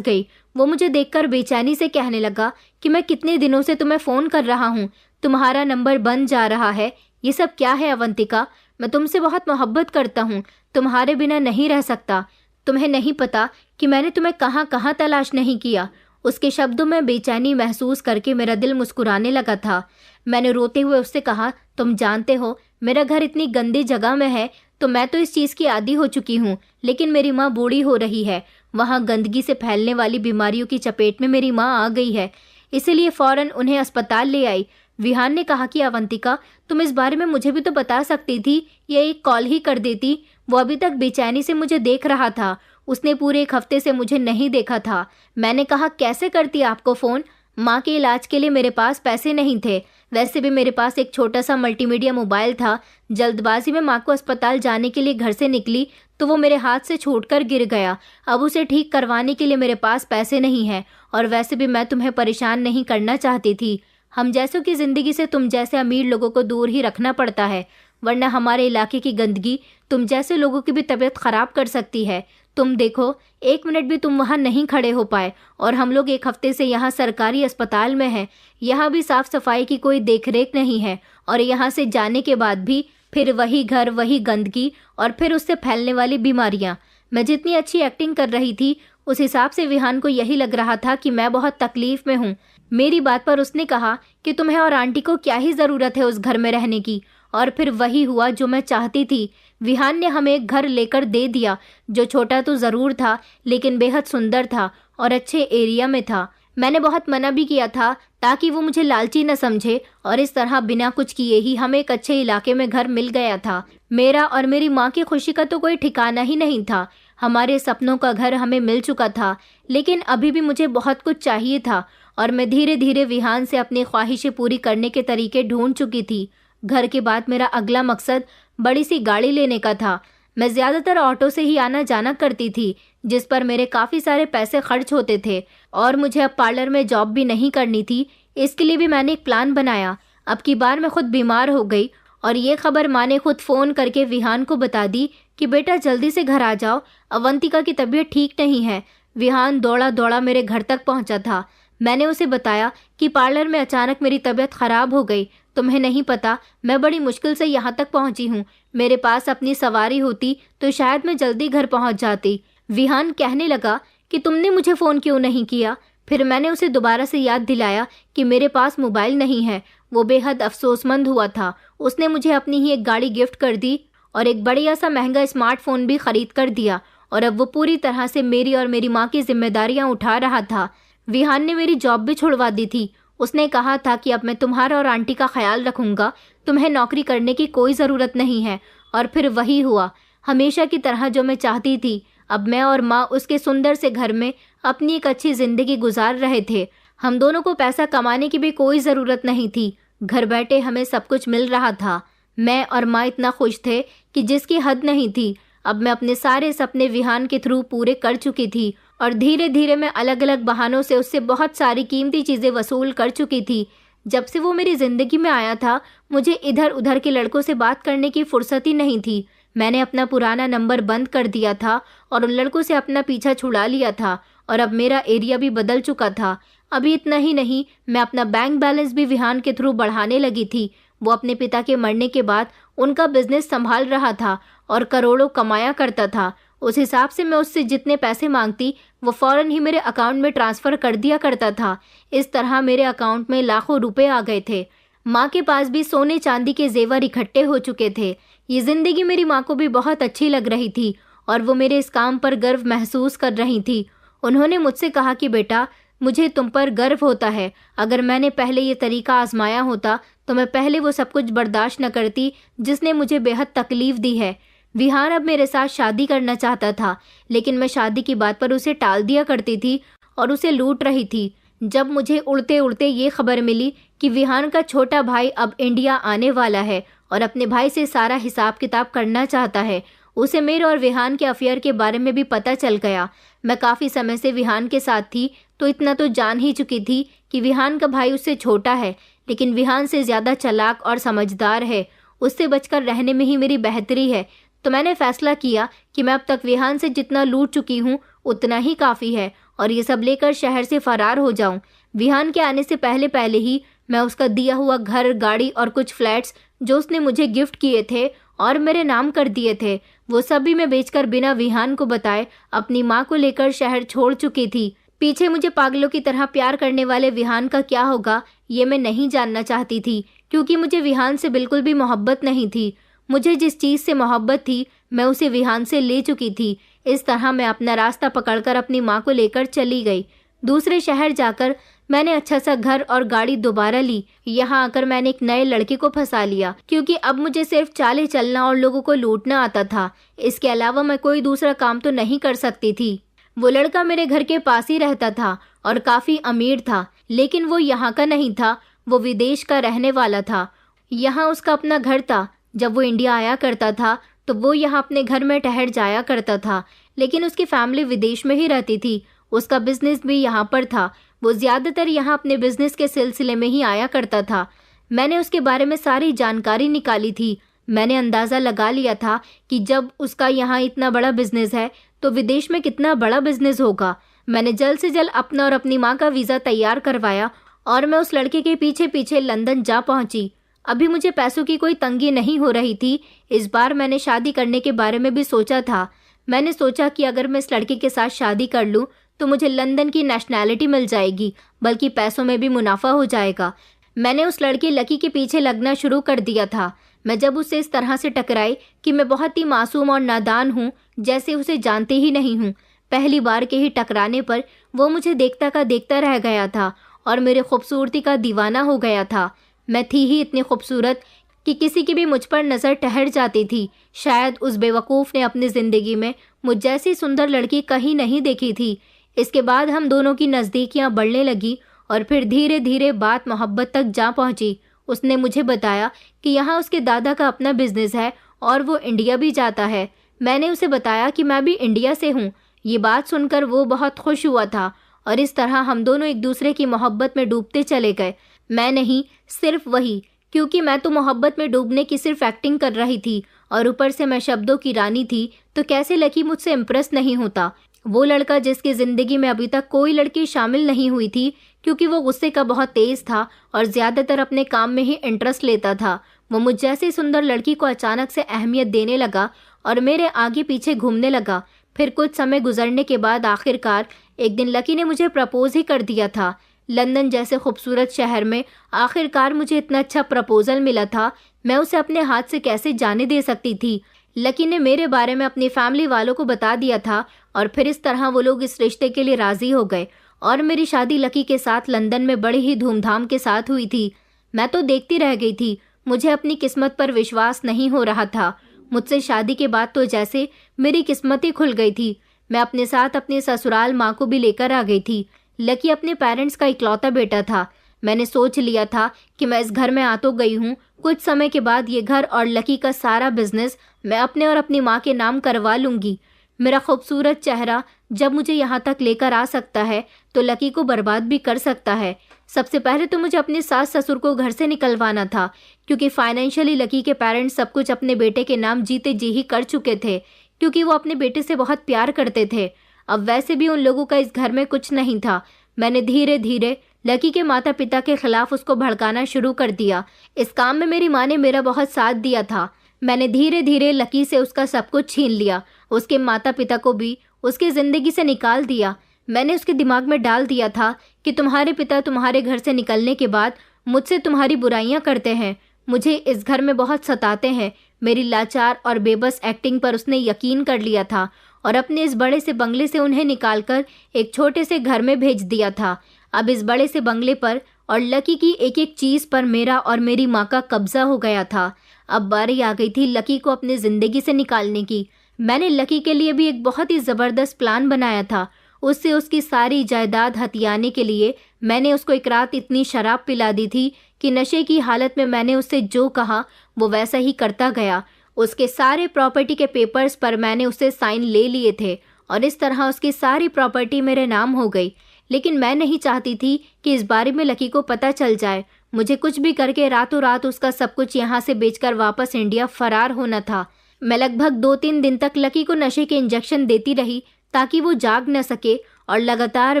S1: गई। वो मुझे देखकर बेचैनी से कहने लगा कि मैं कितने दिनों से तुम्हें फ़ोन कर रहा हूँ, तुम्हारा नंबर बंद जा रहा है। ये सब क्या है अवंतिका? मैं तुमसे बहुत मोहब्बत करता हूँ, तुम्हारे बिना नहीं रह सकता। तुम्हें नहीं पता कि मैंने तुम्हें कहाँ कहाँ तलाश नहीं किया। उसके शब्दों में बेचैनी महसूस करके मेरा दिल मुस्कुराने लगा था। मैंने रोते हुए उससे कहा, तुम जानते हो मेरा घर इतनी गंदी जगह में है तो मैं तो इस चीज़ की आदी हो चुकी हूँ, लेकिन मेरी माँ बूढ़ी हो रही है। वहाँ गंदगी से फैलने वाली बीमारियों की चपेट में मेरी माँ आ गई है, इसीलिए फ़ौरन उन्हें अस्पताल ले आई। विहान ने कहा कि अवंतिका, तुम इस बारे में मुझे भी तो बता सकती थी या एक कॉल ही कर देती। वो अभी तक बेचैनी से मुझे देख रहा था। उसने पूरे 1 हफ्ते से मुझे नहीं देखा था। मैंने कहा, कैसे करती आपको फ़ोन? माँ के इलाज के लिए मेरे पास पैसे नहीं थे। वैसे भी मेरे पास एक छोटा सा मल्टीमीडिया मोबाइल था। जल्दबाजी में माँ को अस्पताल जाने के लिए घर से निकली तो वो मेरे हाथ से छूटकर गिर गया। अब उसे ठीक करवाने के लिए मेरे पास पैसे नहीं हैं और वैसे भी मैं तुम्हें परेशान नहीं करना चाहती थी। हम जैसों की ज़िंदगी से तुम जैसे अमीर लोगों को दूर ही रखना पड़ता है, वरना हमारे इलाके की गंदगी तुम जैसे लोगों की भी तबीयत खराब कर सकती है। तुम देखो, 1 मिनट भी तुम वहाँ नहीं खड़े हो पाए और हम लोग 1 हफ्ते से यहाँ सरकारी अस्पताल में हैं। यहाँ भी साफ सफाई की कोई देखरेख नहीं है और यहाँ से जाने के बाद भी फिर वही घर, वही गंदगी और फिर उससे फैलने वाली बीमारियाँ। मैं जितनी अच्छी एक्टिंग कर रही थी उस हिसाब से विहान को यही लग रहा था कि मैं बहुत तकलीफ में हूँ। मेरी बात पर उसने कहा कि तुम्हें और आंटी को क्या ही ज़रूरत है उस घर में रहने की। और फिर वही हुआ जो मैं चाहती थी। विहान ने हमें एक घर लेकर दे दिया जो छोटा तो ज़रूर था लेकिन बेहद सुंदर था और अच्छे एरिया में था। मैंने बहुत मना भी किया था ताकि वो मुझे लालची न समझे और इस तरह बिना कुछ किए ही हमें एक अच्छे इलाके में घर मिल गया था। मेरा और मेरी माँ की खुशी का तो कोई ठिकाना ही नहीं था। हमारे सपनों का घर हमें मिल चुका था, लेकिन अभी भी मुझे बहुत कुछ चाहिए था और मैं धीरे धीरे विहान से अपनी ख्वाहिशें पूरी करने के तरीके ढूंढ चुकी थी। घर के बाद मेरा अगला मकसद बड़ी सी गाड़ी लेने का था। मैं ज़्यादातर ऑटो से ही आना जाना करती थी, जिस पर मेरे काफ़ी सारे पैसे खर्च होते थे और मुझे अब पार्लर में जॉब भी नहीं करनी थी। इसके लिए भी मैंने एक प्लान बनाया। अब की बार मैं खुद बीमार हो गई और ये खबर माँ ने खुद फ़ोन करके विहान को बता दी कि बेटा जल्दी से घर आ जाओ, अवंतिका की तबीयत ठीक नहीं है। विहान दौड़ा दौड़ा मेरे घर तक पहुंचा था। मैंने उसे बताया कि पार्लर में अचानक मेरी तबीयत खराब हो गई। तुम्हें नहीं पता, मैं बड़ी मुश्किल से यहाँ तक पहुँची हूँ। मेरे पास अपनी सवारी होती तो शायद मैं जल्दी घर पहुँच जाती। विहान कहने लगा कि तुमने मुझे फ़ोन क्यों नहीं किया। फिर मैंने उसे दोबारा से याद दिलाया कि मेरे पास मोबाइल नहीं है। वो बेहद अफसोसमंद हुआ था। उसने मुझे अपनी ही एक गाड़ी गिफ्ट कर दी और एक बढ़िया सा महंगा स्मार्टफोन भी खरीद कर दिया और अब वो पूरी तरह से मेरी और मेरी माँ की जिम्मेदारियाँ उठा रहा था। विहान ने मेरी जॉब भी छुड़वा दी थी। उसने कहा था कि अब मैं तुम्हारा और आंटी का ख्याल रखूंगा, तुम्हें नौकरी करने की कोई ज़रूरत नहीं है। और फिर वही हुआ, हमेशा की तरह जो मैं चाहती थी। अब मैं और माँ उसके सुंदर से घर में अपनी एक अच्छी ज़िंदगी गुजार रहे थे। हम दोनों को पैसा कमाने की भी कोई ज़रूरत नहीं थी। घर बैठे हमें सब कुछ मिल रहा था। मैं और माँ इतना खुश थे कि जिसकी हद नहीं थी। अब मैं अपने सारे सपने विहान के थ्रू पूरे कर चुकी थी और धीरे धीरे मैं अलग अलग बहानों से उससे बहुत सारी कीमती चीज़ें वसूल कर चुकी थी। जब से वो मेरी ज़िंदगी में आया था, मुझे इधर उधर के लड़कों से बात करने की फुर्सत ही नहीं थी। मैंने अपना पुराना नंबर बंद कर दिया था और उन लड़कों से अपना पीछा छुड़ा लिया था और अब मेरा एरिया भी बदल चुका था। अभी इतना ही नहीं, मैं अपना बैंक बैलेंस भी विहान के थ्रू बढ़ाने लगी थी। वो अपने पिता के मरने के बाद उनका बिजनेस संभाल रहा था और करोड़ों कमाया करता था। उस हिसाब से मैं उससे जितने पैसे मांगती वो फ़ौरन ही मेरे अकाउंट में ट्रांसफ़र कर दिया करता था। इस तरह मेरे अकाउंट में लाखों रुपए आ गए थे। माँ के पास भी सोने चांदी के जेवर इकट्ठे हो चुके थे। ये ज़िंदगी मेरी माँ को भी बहुत अच्छी लग रही थी और वो मेरे इस काम पर गर्व महसूस कर रही थी। उन्होंने मुझसे कहा कि बेटा, मुझे तुम पर गर्व होता है। अगर मैंने पहले ये तरीका आजमाया होता तो मैं पहले वो सब कुछ बर्दाश्त न करती जिसने मुझे बेहद तकलीफ़ दी है। विहान अब मेरे साथ शादी करना चाहता था, लेकिन मैं शादी की बात पर उसे टाल दिया करती थी और उसे लूट रही थी। जब मुझे उड़ते उड़ते ये खबर मिली कि विहान का छोटा भाई अब इंडिया आने वाला है और अपने भाई से सारा हिसाब किताब करना चाहता है, उसे मेरे और विहान के अफेयर के बारे में भी पता चल गया। मैं काफ़ी समय से विहान के साथ थी तो इतना तो जान ही चुकी थी कि विहान का भाई उससे छोटा है, लेकिन विहान से ज़्यादा चालाक और समझदार है। उससे बचकर रहने में ही मेरी बेहतरी है। तो मैंने फैसला किया कि मैं अब तक विहान से जितना लूट चुकी हूँ उतना ही काफ़ी है और ये सब लेकर शहर से फरार हो जाऊँ। विहान के आने से पहले पहले ही मैं उसका दिया हुआ घर, गाड़ी और कुछ फ्लैट्स जो उसने मुझे गिफ्ट किए थे और मेरे नाम कर दिए थे, वो सब भी मैं बेचकर बिना विहान को बताए अपनी माँ को लेकर शहर छोड़ चुकी थी। पीछे मुझे पागलों की तरह प्यार करने वाले विहान का क्या होगा ये मैं नहीं जानना चाहती थी, क्योंकि मुझे विहान से बिल्कुल भी मोहब्बत नहीं थी। मुझे जिस चीज़ से मोहब्बत थी मैं उसे विहान से ले चुकी थी। इस तरह मैं अपना रास्ता पकड़कर अपनी माँ को लेकर चली गई। दूसरे शहर जाकर मैंने अच्छा सा घर और गाड़ी दोबारा ली। यहाँ आकर मैंने एक नए लड़के को फंसा लिया, क्योंकि अब मुझे सिर्फ चाले चलना और लोगों को लूटना आता था। इसके अलावा मैं कोई दूसरा काम तो नहीं कर सकती थी। वो लड़का मेरे घर के पास ही रहता था और काफ़ी अमीर था, लेकिन वो यहाँ का नहीं था, वो विदेश का रहने वाला था। यहाँ उसका अपना घर था। जब वो इंडिया आया करता था तो वो यहाँ अपने घर में ठहर जाया करता था, लेकिन उसकी फैमिली विदेश में ही रहती थी। उसका बिजनेस भी यहाँ पर था। वो ज़्यादातर यहाँ अपने बिजनेस के सिलसिले में ही आया करता था। मैंने उसके बारे में सारी जानकारी निकाली थी। मैंने अंदाज़ा लगा लिया था कि जब उसका यहाँ इतना बड़ा बिजनेस है तो विदेश में कितना बड़ा बिजनेस होगा। मैंने जल्द से जल्द अपना और अपनी माँ का वीज़ा तैयार करवाया और मैं उस लड़के के पीछे पीछे लंदन जा पहुँची। अभी मुझे पैसों की कोई तंगी नहीं हो रही थी। इस बार मैंने शादी करने के बारे में भी सोचा था। मैंने सोचा कि अगर मैं इस लड़के के साथ शादी कर लूँ तो मुझे लंदन की नेशनैलिटी मिल जाएगी, बल्कि पैसों में भी मुनाफा हो जाएगा। मैंने उस लड़के लकी के पीछे लगना शुरू कर दिया था। मैं जब उससे इस तरह से टकराई कि मैं बहुत ही मासूम और नादान हूँ, जैसे उसे जानते ही नहीं हूँ। पहली बार के ही टकराने पर वो मुझे देखता का देखता रह गया था और मेरे खूबसूरती का दीवाना हो गया था। मैं थी ही इतनी खूबसूरत कि किसी की भी मुझ पर नज़र ठहर जाती थी। शायद उस बेवकूफ़ ने अपनी ज़िंदगी में मुझ जैसी सुंदर लड़की कहीं नहीं देखी थी। इसके बाद हम दोनों की नज़दीकियाँ बढ़ने लगी और फिर धीरे धीरे बात मोहब्बत तक जा पहुँची। उसने मुझे बताया कि यहाँ उसके दादा का अपना बिजनेस है और वो इंडिया भी जाता है। मैंने उसे बताया कि मैं भी इंडिया से हूँ। ये बात सुनकर वो बहुत खुश हुआ था और इस तरह हम दोनों एक दूसरे की मोहब्बत में डूबते चले गए। मैं नहीं, सिर्फ वही, क्योंकि मैं तो मोहब्बत में डूबने की सिर्फ एक्टिंग कर रही थी और ऊपर से मैं शब्दों की रानी थी, तो कैसे लकी मुझसे इम्प्रेस नहीं होता। वो लड़का जिसकी ज़िंदगी में अभी तक कोई लड़की शामिल नहीं हुई थी, क्योंकि वो गुस्से का बहुत तेज़ था और ज़्यादातर अपने काम में ही इंटरेस्ट लेता था, वो मुझ जैसी सुंदर लड़की को अचानक से अहमियत देने लगा और मेरे आगे पीछे घूमने लगा। फिर कुछ समय गुजरने के बाद आखिरकार एक दिन लकी ने मुझे प्रपोज ही कर दिया था। लंदन जैसे खूबसूरत शहर में आखिरकार मुझे इतना अच्छा प्रपोजल मिला था, मैं उसे अपने हाथ से कैसे जाने दे सकती थी। लकी ने मेरे बारे में अपनी फैमिली वालों को बता दिया था और फिर इस तरह वो लोग इस रिश्ते के लिए राज़ी हो गए और मेरी शादी लकी के साथ लंदन में बड़ी ही धूमधाम के साथ हुई थी। मैं तो देखती रह गई थी। मुझे अपनी किस्मत पर विश्वास नहीं हो रहा था। मुझसे शादी के बाद तो जैसे मेरी किस्मत ही खुल गई थी। मैं अपने साथ अपनी ससुराल माँ को भी लेकर आ गई थी। लकी अपने पेरेंट्स का इकलौता बेटा था। मैंने सोच लिया था कि मैं इस घर में आ तो गई हूँ, कुछ समय के बाद ये घर और लकी का सारा बिजनेस मैं अपने और अपनी माँ के नाम करवा लूँगी। मेरा खूबसूरत चेहरा जब मुझे यहाँ तक लेकर आ सकता है तो लकी को बर्बाद भी कर सकता है। सबसे पहले तो मुझे अपने सास ससुर को घर से निकलवाना था, क्योंकि फाइनेंशियली लकी के पेरेंट्स सब कुछ अपने बेटे के नाम जीते जी ही कर चुके थे, क्योंकि वो अपने बेटे से बहुत प्यार करते थे। अब वैसे भी उन लोगों का इस घर में कुछ नहीं था। मैंने धीरे धीरे लकी के माता पिता के खिलाफ उसको भड़काना शुरू कर दिया। इस काम में मेरी माँ ने मेरा बहुत साथ दिया था। मैंने धीरे धीरे लकी से उसका सब कुछ छीन लिया, उसके माता पिता को भी उसकी ज़िंदगी से निकाल दिया। मैंने उसके दिमाग में डाल दिया था कि तुम्हारे पिता तुम्हारे घर से निकलने के बाद मुझसे तुम्हारी बुराइयां करते हैं, मुझे इस घर में बहुत सताते हैं। मेरी लाचार और बेबस एक्टिंग पर उसने यकीन कर लिया था और अपने इस बड़े से बंगले से उन्हें निकालकर एक छोटे से घर में भेज दिया था। अब इस बड़े से बंगले पर और लकी की एक एक चीज़ पर मेरा और मेरी माँ का कब्जा हो गया था। अब बारी आ गई थी लकी को अपनी ज़िंदगी से निकालने की। मैंने लकी के लिए भी एक बहुत ही ज़बरदस्त प्लान बनाया था। उससे उसकी सारी जायदाद हथियाने के लिए मैंने उसको एक रात इतनी शराब पिला दी थी कि नशे की हालत में मैंने उससे जो कहा वो वैसा ही करता गया उसके सारे प्रॉपर्टी के पेपर्स पर मैंने उससे साइन ले लिए थे और इस तरह उसकी सारी प्रॉपर्टी मेरे नाम हो गई। लेकिन मैं नहीं चाहती थी कि इस बारे में लकी को पता चल जाए। मुझे कुछ भी करके रातों रात उसका सब कुछ यहाँ से बेचकर वापस इंडिया फरार होना था। मैं लगभग 2-3 दिन तक लकी को नशे के इंजेक्शन देती रही ताकि वो जाग न सके और लगातार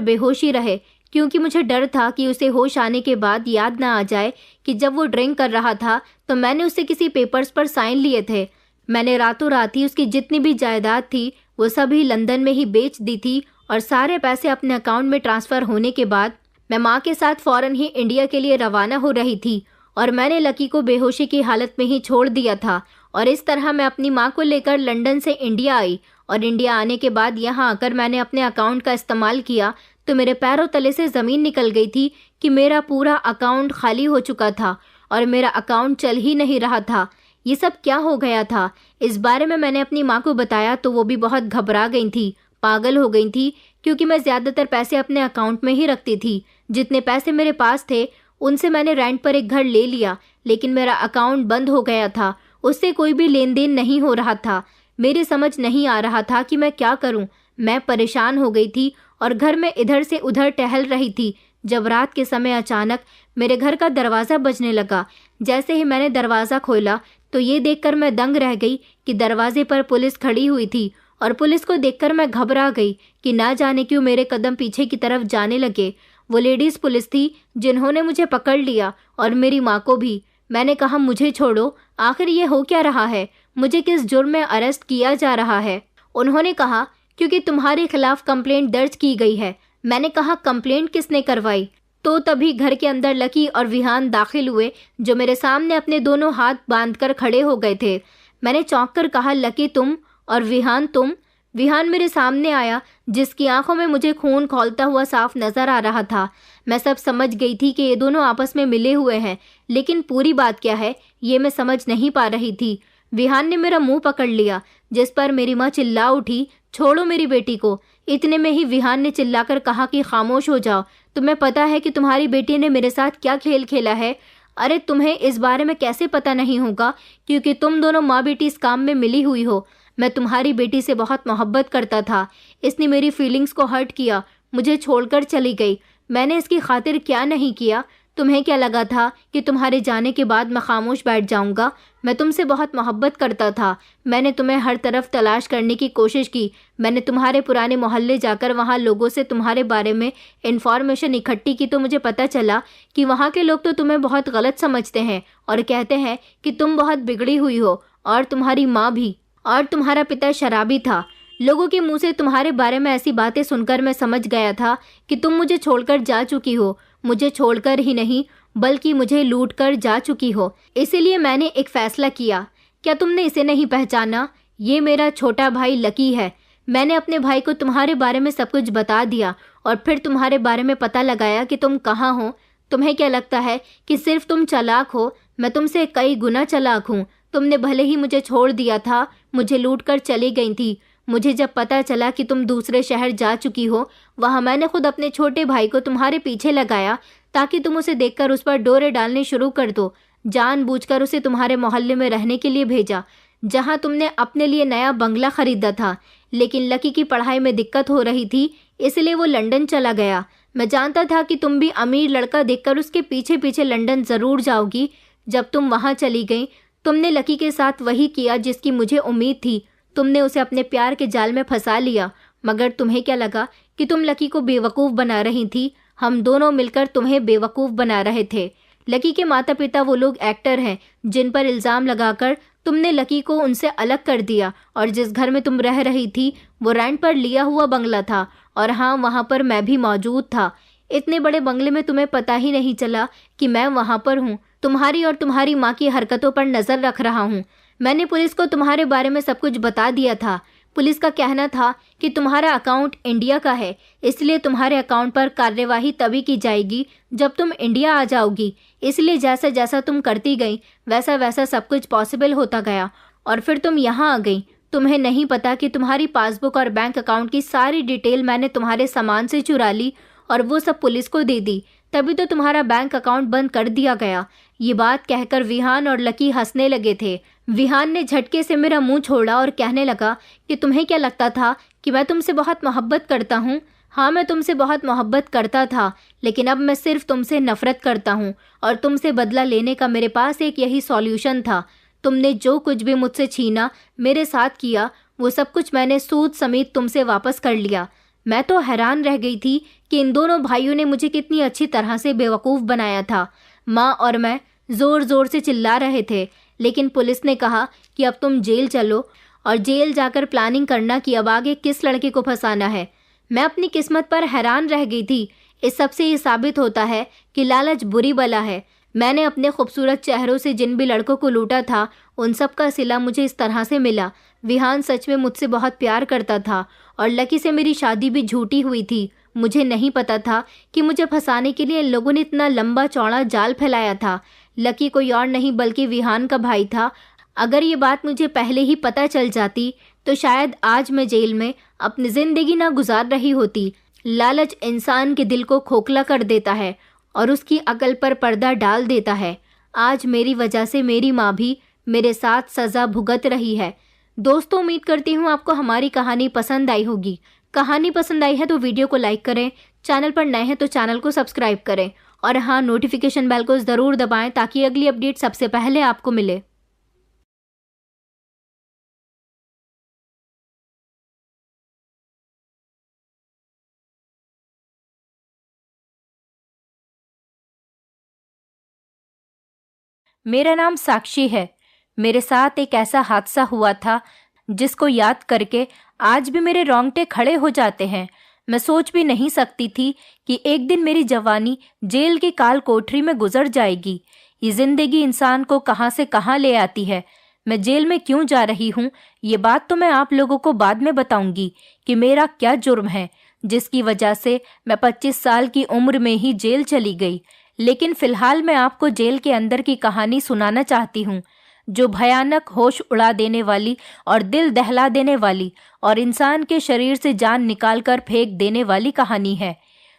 S1: बेहोशी रहे, क्योंकि मुझे डर था कि उसे होश आने के बाद याद ना आ जाए कि जब वो ड्रिंक कर रहा था तो मैंने उससे किसी पेपर्स पर साइन लिए थे। मैंने रातों रात ही उसकी जितनी भी जायदाद थी वो सभी लंदन में ही बेच दी थी और सारे पैसे अपने अकाउंट में ट्रांसफ़र होने के बाद मैं माँ के साथ फ़ौरन ही इंडिया के लिए रवाना हो रही थी और मैंने लकी को बेहोशी की हालत में ही छोड़ दिया था। और इस तरह मैं अपनी माँ को लेकर लंदन से इंडिया आई और इंडिया आने के बाद यहाँ आकर मैंने अपने अकाउंट का इस्तेमाल किया तो मेरे पैरों तले से ज़मीन निकल गई थी कि मेरा पूरा अकाउंट खाली हो चुका था और मेरा अकाउंट चल ही नहीं रहा था। ये सब क्या हो गया था? इस बारे में मैंने अपनी माँ को बताया तो वो भी बहुत घबरा गई थी, पागल हो गई थी, क्योंकि मैं ज़्यादातर पैसे अपने अकाउंट में ही रखती थी। जितने पैसे मेरे पास थे उनसे मैंने रेंट पर एक घर ले लिया, लेकिन मेरा अकाउंट बंद हो गया था, उससे कोई भी लेन देन नहीं हो रहा था। मेरी समझ नहीं आ रहा था कि मैं क्या करूं। मैं परेशान हो गई थी और घर में इधर से उधर टहल रही थी जब रात के समय अचानक मेरे घर का दरवाज़ा बजने लगा। जैसे ही मैंने दरवाज़ा खोला तो ये देखकर मैं दंग रह गई कि दरवाजे पर पुलिस खड़ी हुई थी और पुलिस को देखकर मैं घबरा गई कि ना जाने क्यों मेरे कदम पीछे की तरफ जाने लगे। वो लेडीज़ पुलिस थी जिन्होंने मुझे पकड़ लिया और मेरी माँ को भी। मैंने कहा, मुझे छोड़ो, आखिर ये हो क्या रहा है? मुझे किस जुर्म में अरेस्ट किया जा रहा है? उन्होंने कहा, क्योंकि तुम्हारे खिलाफ कंप्लेंट दर्ज की गई है। मैंने कहा, कंप्लेंट किसने करवाई? तो तभी घर के अंदर लकी और विहान दाखिल हुए, जो मेरे सामने अपने दोनों हाथ बांधकर खड़े हो गए थे। मैंने चौंक कर कहा, लकी तुम और विहान तुम? विहान मेरे सामने आया, जिसकी आंखों में मुझे खून खौलता हुआ साफ नजर आ रहा था। मैं सब समझ गई थी कि ये दोनों आपस में मिले हुए हैं, लेकिन पूरी बात क्या है ये मैं समझ नहीं पा रही थी। विहान ने मेरा मुंह पकड़ लिया, जिस पर मेरी माँ चिल्ला उठी, छोड़ो मेरी बेटी को। इतने में ही विहान ने चिल्लाकर कहा कि खामोश हो जाओ, तुम्हें पता है कि तुम्हारी बेटी ने मेरे साथ क्या खेल खेला है? अरे तुम्हें इस बारे में कैसे पता नहीं होगा, क्योंकि तुम दोनों माँ बेटी इस काम में मिली हुई हो। मैं तुम्हारी बेटी से बहुत मोहब्बत करता था, इसने मेरी फीलिंग्स को हर्ट किया, मुझे छोड़कर चली गई। मैंने इसकी खातिर क्या नहीं किया? तुम्हें क्या लगा था कि तुम्हारे जाने के बाद मैं खामोश बैठ जाऊंगा? मैं तुमसे बहुत मोहब्बत करता था। मैंने तुम्हें हर तरफ तलाश करने की कोशिश की। मैंने तुम्हारे पुराने मोहल्ले जाकर वहाँ लोगों से तुम्हारे बारे में इन्फॉर्मेशन इकट्ठी की तो मुझे पता चला कि वहाँ के लोग तो तुम्हें बहुत गलत समझते हैं और कहते हैं कि तुम बहुत बिगड़ी हुई हो, और तुम्हारी माँ भी, और तुम्हारा पिता शराबी था। लोगों के मुंह से तुम्हारे बारे में ऐसी बातें सुनकर मैं समझ गया था कि तुम मुझे छोड़कर जा चुकी हो। मुझे छोड़कर ही नहीं बल्कि मुझे लूट कर जा चुकी हो। इसीलिए मैंने एक फैसला किया। क्या तुमने इसे नहीं पहचाना? ये मेरा छोटा भाई लकी है। मैंने अपने भाई को तुम्हारे बारे में सब कुछ बता दिया और फिर तुम्हारे बारे में पता लगाया कि तुम कहाँ हो। तुम्हें क्या लगता है कि सिर्फ तुम चालाक हो? मैं तुमसे कई गुना चालाक हूँ। तुमने भले ही मुझे छोड़ दिया था, मुझे लूट कर चली गई थी। मुझे जब पता चला कि तुम दूसरे शहर जा चुकी हो, वहाँ मैंने खुद अपने छोटे भाई को तुम्हारे पीछे लगाया ताकि तुम उसे देखकर उस पर डोरे डालने शुरू कर दो। जानबूझकर उसे तुम्हारे मोहल्ले में रहने के लिए भेजा, जहाँ तुमने अपने लिए नया बंगला खरीदा था। लेकिन लकी की पढ़ाई में दिक्कत हो रही थी, इसलिए वो लंदन चला गया। मैं जानता था कि तुम भी अमीर लड़का देखकर उसके पीछे पीछे लंदन ज़रूर जाओगी। जब तुम वहाँ चली गई, तुमने लकी के साथ वही किया जिसकी मुझे उम्मीद थी। तुमने उसे अपने प्यार के जाल में फंसा लिया। मगर तुम्हें क्या लगा कि तुम लकी को बेवकूफ़ बना रही थी? हम दोनों मिलकर तुम्हें बेवकूफ़ बना रहे थे। लकी के माता पिता वो लोग एक्टर हैं जिन पर इल्ज़ाम लगाकर तुमने लकी को उनसे अलग कर दिया, और जिस घर में तुम रह रही थी वो रेंट पर लिया हुआ बंगला था। और हाँ, वहाँ पर मैं भी मौजूद था। इतने बड़े बंगले में तुम्हें पता ही नहीं चला कि मैं वहाँ पर हूँ। तुम्हारी और तुम्हारी माँ की हरकतों पर नज़र रख रहा हूँ। मैंने पुलिस को तुम्हारे बारे में सब कुछ बता दिया था। पुलिस का कहना था कि तुम्हारा अकाउंट इंडिया का है, इसलिए तुम्हारे अकाउंट पर कार्यवाही तभी की जाएगी जब तुम इंडिया आ जाओगी। इसलिए जैसा जैसा तुम करती गई वैसा वैसा सब कुछ पॉसिबल होता गया, और फिर तुम यहाँ आ गई। तुम्हें नहीं पता कि तुम्हारी पासबुक और बैंक अकाउंट की सारी डिटेल मैंने तुम्हारे सामान से चुरा ली और वो सब पुलिस को दे दी। तभी तो तुम्हारा बैंक अकाउंट बंद कर दिया गया। ये बात कहकर विहान और लकी हंसने लगे थे। विहान ने झटके से मेरा मुंह छोड़ा और कहने लगा कि तुम्हें क्या लगता था कि मैं तुमसे बहुत मोहब्बत करता हूँ? हाँ, मैं तुमसे बहुत मोहब्बत करता था, लेकिन अब मैं सिर्फ तुमसे नफरत करता हूँ और तुमसे बदला लेने का मेरे पास एक यही सॉल्यूशन था। तुमने जो कुछ भी मुझसे छीना, मेरे साथ किया, वो सब कुछ मैंने सूद समेत तुमसे वापस कर लिया। मैं तो हैरान रह गई थी कि इन दोनों भाइयों ने मुझे कितनी अच्छी तरह से बेवकूफ़ बनाया था। माँ और मैं ज़ोर ज़ोर से चिल्ला रहे थे, लेकिन पुलिस ने कहा कि अब तुम जेल चलो और जेल जाकर प्लानिंग करना कि अब आगे किस लड़के को फंसाना है। मैं अपनी किस्मत पर हैरान रह गई थी। इस सब से ये साबित होता है कि लालच बुरी बला है। मैंने अपने खूबसूरत चेहरों से जिन भी लड़कों को लूटा था, उन सब का सिला मुझे इस तरह से मिला। विहान सच में मुझसे बहुत प्यार करता था और लकी से मेरी शादी भी झूठी हुई थी। मुझे नहीं पता था कि मुझे फंसाने के लिए इन लोगों ने इतना लंबा चौड़ा जाल फैलाया था। लकी कोई और नहीं बल्कि विहान का भाई था। अगर ये बात मुझे पहले ही पता चल जाती तो शायद आज मैं जेल में अपनी ज़िंदगी ना गुजार रही होती। लालच इंसान के दिल को खोखला कर देता है और उसकी अकल पर पर्दा डाल देता है। आज मेरी वजह से मेरी माँ भी मेरे साथ सज़ा भुगत रही है। दोस्तों, उम्मीद करती हूँ आपको हमारी कहानी पसंद आई होगी। कहानी पसंद आई है तो वीडियो को लाइक करें, चैनल पर नए हैं तो चैनल को सब्सक्राइब करें और हाँ, नोटिफिकेशन बेल को ज़रूर दबाएं ताकि अगली अपडेट सबसे पहले आपको मिले। मेरा नाम साक्षी है। मेरे साथ एक ऐसा हादसा हुआ था जिसको याद करके आज भी मेरे रोंगटे खड़े हो जाते हैं। मैं सोच भी नहीं सकती थी कि एक दिन मेरी जवानी जेल की काल कोठरी में गुजर जाएगी। ये जिंदगी इंसान को कहाँ से कहाँ ले आती है। मैं जेल में क्यों जा रही हूँ, ये बात तो मैं आप लोगों को बाद में बताऊंगी कि मेरा क्या जुर्म है जिसकी वजह से मैं 25 साल की उम्र में ही जेल चली गई। लेकिन फिलहाल मैं आपको जेल के अंदर की कहानी सुनाना चाहती हूँ, जो भयानक, होश उड़ा देने वाली और दिल दहला देने वाली और इंसान के शरीर से जान निकालकर फेंक देने वाली कहानी है।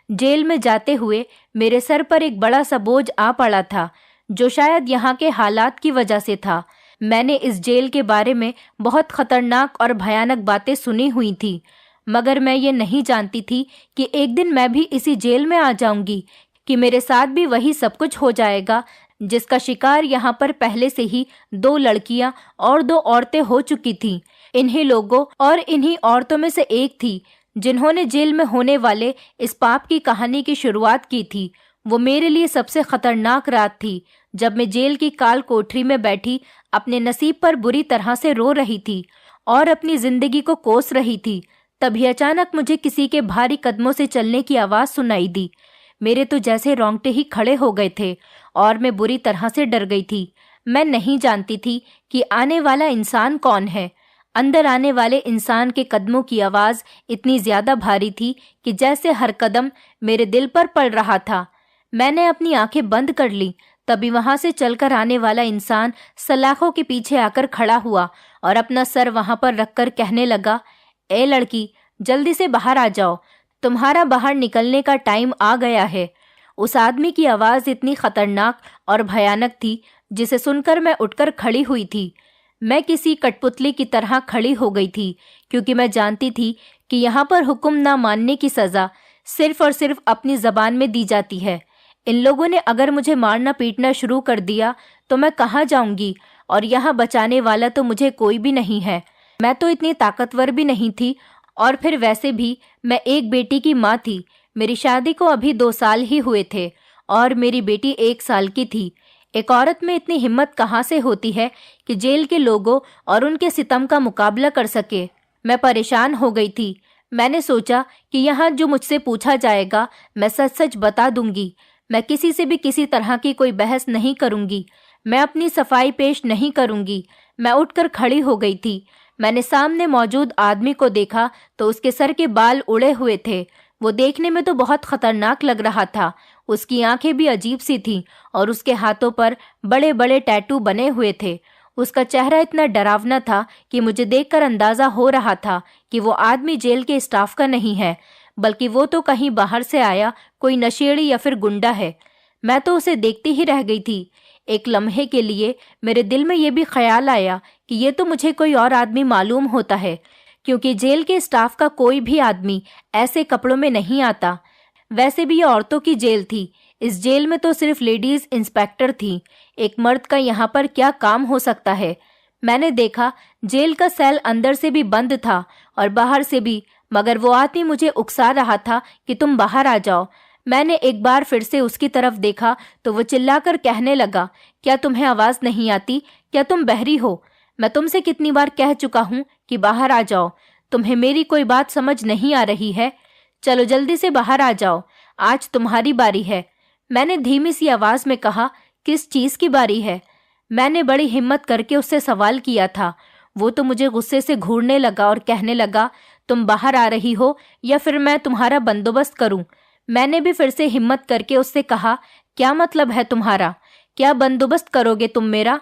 S1: जेल में जाते हुए मेरे सर पर एक बड़ा सा बोझ आ पड़ा था, जो शायद यहाँ के हालात की वजह से था। मैंने इस जेल के बारे में बहुत खतरनाक और भयानक बातें सुनी हुई थी, मगर मैं ये नहीं जानती थी कि एक दिन मैं भी इसी जेल में आ जाऊंगी, कि मेरे साथ भी वही सब कुछ हो जाएगा जिसका शिकार यहाँ पर पहले से ही 2 लड़कियां और 2 औरतें हो चुकी थीं। इन्हीं लोगों और इन्हीं औरतों में से एक थी जिन्होंने जेल में होने वाले इस पाप की कहानी की शुरुआत की थी। वो मेरे लिए सबसे खतरनाक रात थी, जब मैं जेल की काल कोठरी में बैठी अपने नसीब पर बुरी तरह से रो रही थी और अपनी जिंदगी को कोस रही थी। तभी अचानक मुझे किसी के भारी कदमों से चलने की आवाज़ सुनाई दी। मेरे तो जैसे रोंगटे ही खड़े हो गए थे और मैं बुरी तरह से डर गई थी। मैं नहीं जानती थी कि आने वाला इंसान कौन है। अंदर आने वाले इंसान के कदमों की आवाज़ इतनी ज़्यादा भारी थी कि जैसे हर कदम मेरे दिल पर पड़ रहा था। मैंने अपनी आंखें बंद कर ली। तभी वहां से चलकर आने वाला इंसान सलाखों के पीछे आकर खड़ा हुआ और अपना सर वहां पर रखकर कहने लगा, ए लड़की, जल्दी से बाहर आ जाओ, तुम्हारा बाहर निकलने का टाइम आ गया है। उस आदमी की आवाज़ इतनी खतरनाक और भयानक थी जिसे सुनकर मैं उठकर खड़ी हुई थी। मैं किसी कठपुतली की तरह खड़ी हो गई थी, क्योंकि मैं जानती थी कि यहाँ पर हुक्म ना मानने की सज़ा सिर्फ और सिर्फ अपनी ज़बान में दी जाती है। इन लोगों ने अगर मुझे मारना पीटना शुरू कर दिया तो मैं कहाँ जाऊँगी, और यहाँ बचाने वाला तो मुझे कोई भी नहीं है। मैं तो इतनी ताकतवर भी नहीं थी, और फिर वैसे भी मैं एक बेटी की माँ थी। मेरी शादी को अभी 2 साल ही हुए थे और मेरी बेटी 1 साल की थी। एक औरत में इतनी हिम्मत कहाँ से होती है कि जेल के लोगों और उनके सितम का मुकाबला कर सके। मैं परेशान हो गई थी। मैंने सोचा कि यहाँ जो मुझसे पूछा जाएगा मैं सच सच बता दूंगी। मैं किसी से भी किसी तरह की कोई बहस नहीं करूंगी। मैं अपनी सफाई पेश नहीं करूंगी। मैं उठकर खड़ी हो गई थी। मैंने सामने मौजूद आदमी को देखा तो उसके सर के बाल उड़े हुए थे। वो देखने में तो बहुत खतरनाक लग रहा था। उसकी आंखें भी अजीब सी थीं और उसके हाथों पर बड़े बड़े टैटू बने हुए थे। उसका चेहरा इतना डरावना था कि मुझे देखकर अंदाजा हो रहा था कि वो आदमी जेल के स्टाफ का नहीं है। बल्कि वो तो कहीं बाहर से आया कोई नशेड़ी या फिर गुंडा है। मैं तो उसे देखती ही रह गई थी। एक लम्हे के लिए मेरे दिल में ये भी ख्याल आया कि ये तो मुझे कोई और आदमी मालूम होता है, क्योंकि जेल के स्टाफ का कोई भी आदमी ऐसे कपड़ों में नहीं आता। वैसे भी ये औरतों की जेल थी। इस जेल में तो सिर्फ लेडीज इंस्पेक्टर थी। एक मर्द का यहाँ पर क्या काम हो सकता है? मैंने देखा जेल का सेल अंदर से भी बंद था और बाहर से भी, मगर वो आदमी मुझे उकसा रहा था कि तुम बाहर आ जाओ। मैंने एक बार फिर से उसकी तरफ देखा तो वो चिल्लाकर कहने लगा, क्या तुम्हें आवाज नहीं आती? क्या तुम बहरी हो? मैं तुमसे कितनी बार कह चुका हूँ कि बाहर आ जाओ। तुम्हें मेरी कोई बात समझ नहीं आ रही है? चलो जल्दी से बाहर आ जाओ, आज तुम्हारी बारी है। मैंने धीमी सी आवाज में कहा, किस चीज की बारी है? मैंने बड़ी हिम्मत करके उससे सवाल किया था। वो तो मुझे गुस्से से घूरने लगा और कहने लगा, तुम बाहर आ रही हो या फिर मैं तुम्हारा बंदोबस्त करूं? मैंने भी फिर से हिम्मत करके उससे कहा, क्या मतलब है तुम्हारा? क्या बंदोबस्त करोगे तुम मेरा?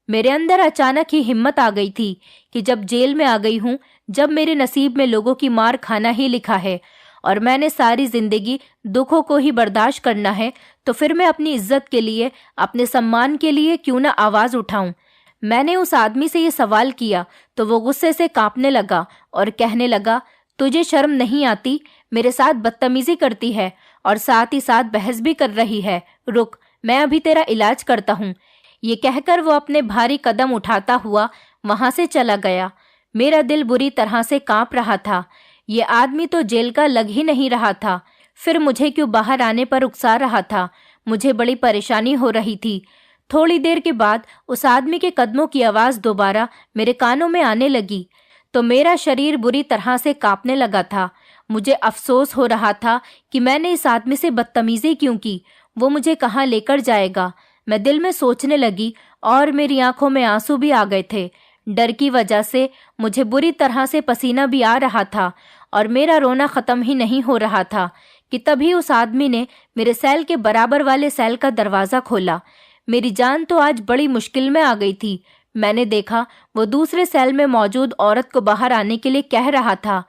S1: मेरे अंदर अचानक ही हिम्मत आ गई थी कि जब जेल में आ गई हूं, जब मेरे नसीब में लोगों की मार खाना ही लिखा है और मैंने सारी जिंदगी दुखों को ही बर्दाश्त करना है, तो फिर मैं अपनी इज्जत के लिए, अपने सम्मान के लिए क्यों ना आवाज उठाऊं? मैंने उस आदमी से ये सवाल किया तो वो गुस्से से कांपने लगा और कहने लगा, तुझे शर्म नहीं आती? मेरे साथ बदतमीजी करती है और साथ ही साथ बहस भी कर रही है। रुक, मैं अभी तेरा इलाज करता हूँ। ये कहकर वो अपने भारी कदम उठाता हुआ वहां से चला गया। मेरा दिल बुरी तरह से कांप रहा था। ये आदमी तो जेल का लग ही नहीं रहा था, फिर मुझे क्यों बाहर आने पर उकसा रहा था? मुझे बड़ी परेशानी हो रही थी। थोड़ी देर के बाद उस आदमी के कदमों की आवाज दोबारा मेरे कानों में आने लगी तो मेरा शरीर बुरी तरह से कांपने लगा था। मुझे अफसोस हो रहा था कि मैंने इस आदमी से बदतमीजी क्यों की। वो मुझे कहाँ लेकर जाएगा? मैं दिल में सोचने लगी और मेरी आंखों में आंसू भी आ गए थे। डर की वजह से मुझे बुरी तरह से पसीना भी आ रहा था और मेरा रोना खत्म ही नहीं हो रहा था कि तभी उस आदमी ने मेरे सेल के बराबर वाले सेल का दरवाजा खोला। मेरी जान तो आज बड़ी मुश्किल में आ गई थी। मैंने देखा वो दूसरे सेल में मौजूद औरत को बाहर आने के लिए कह रहा था।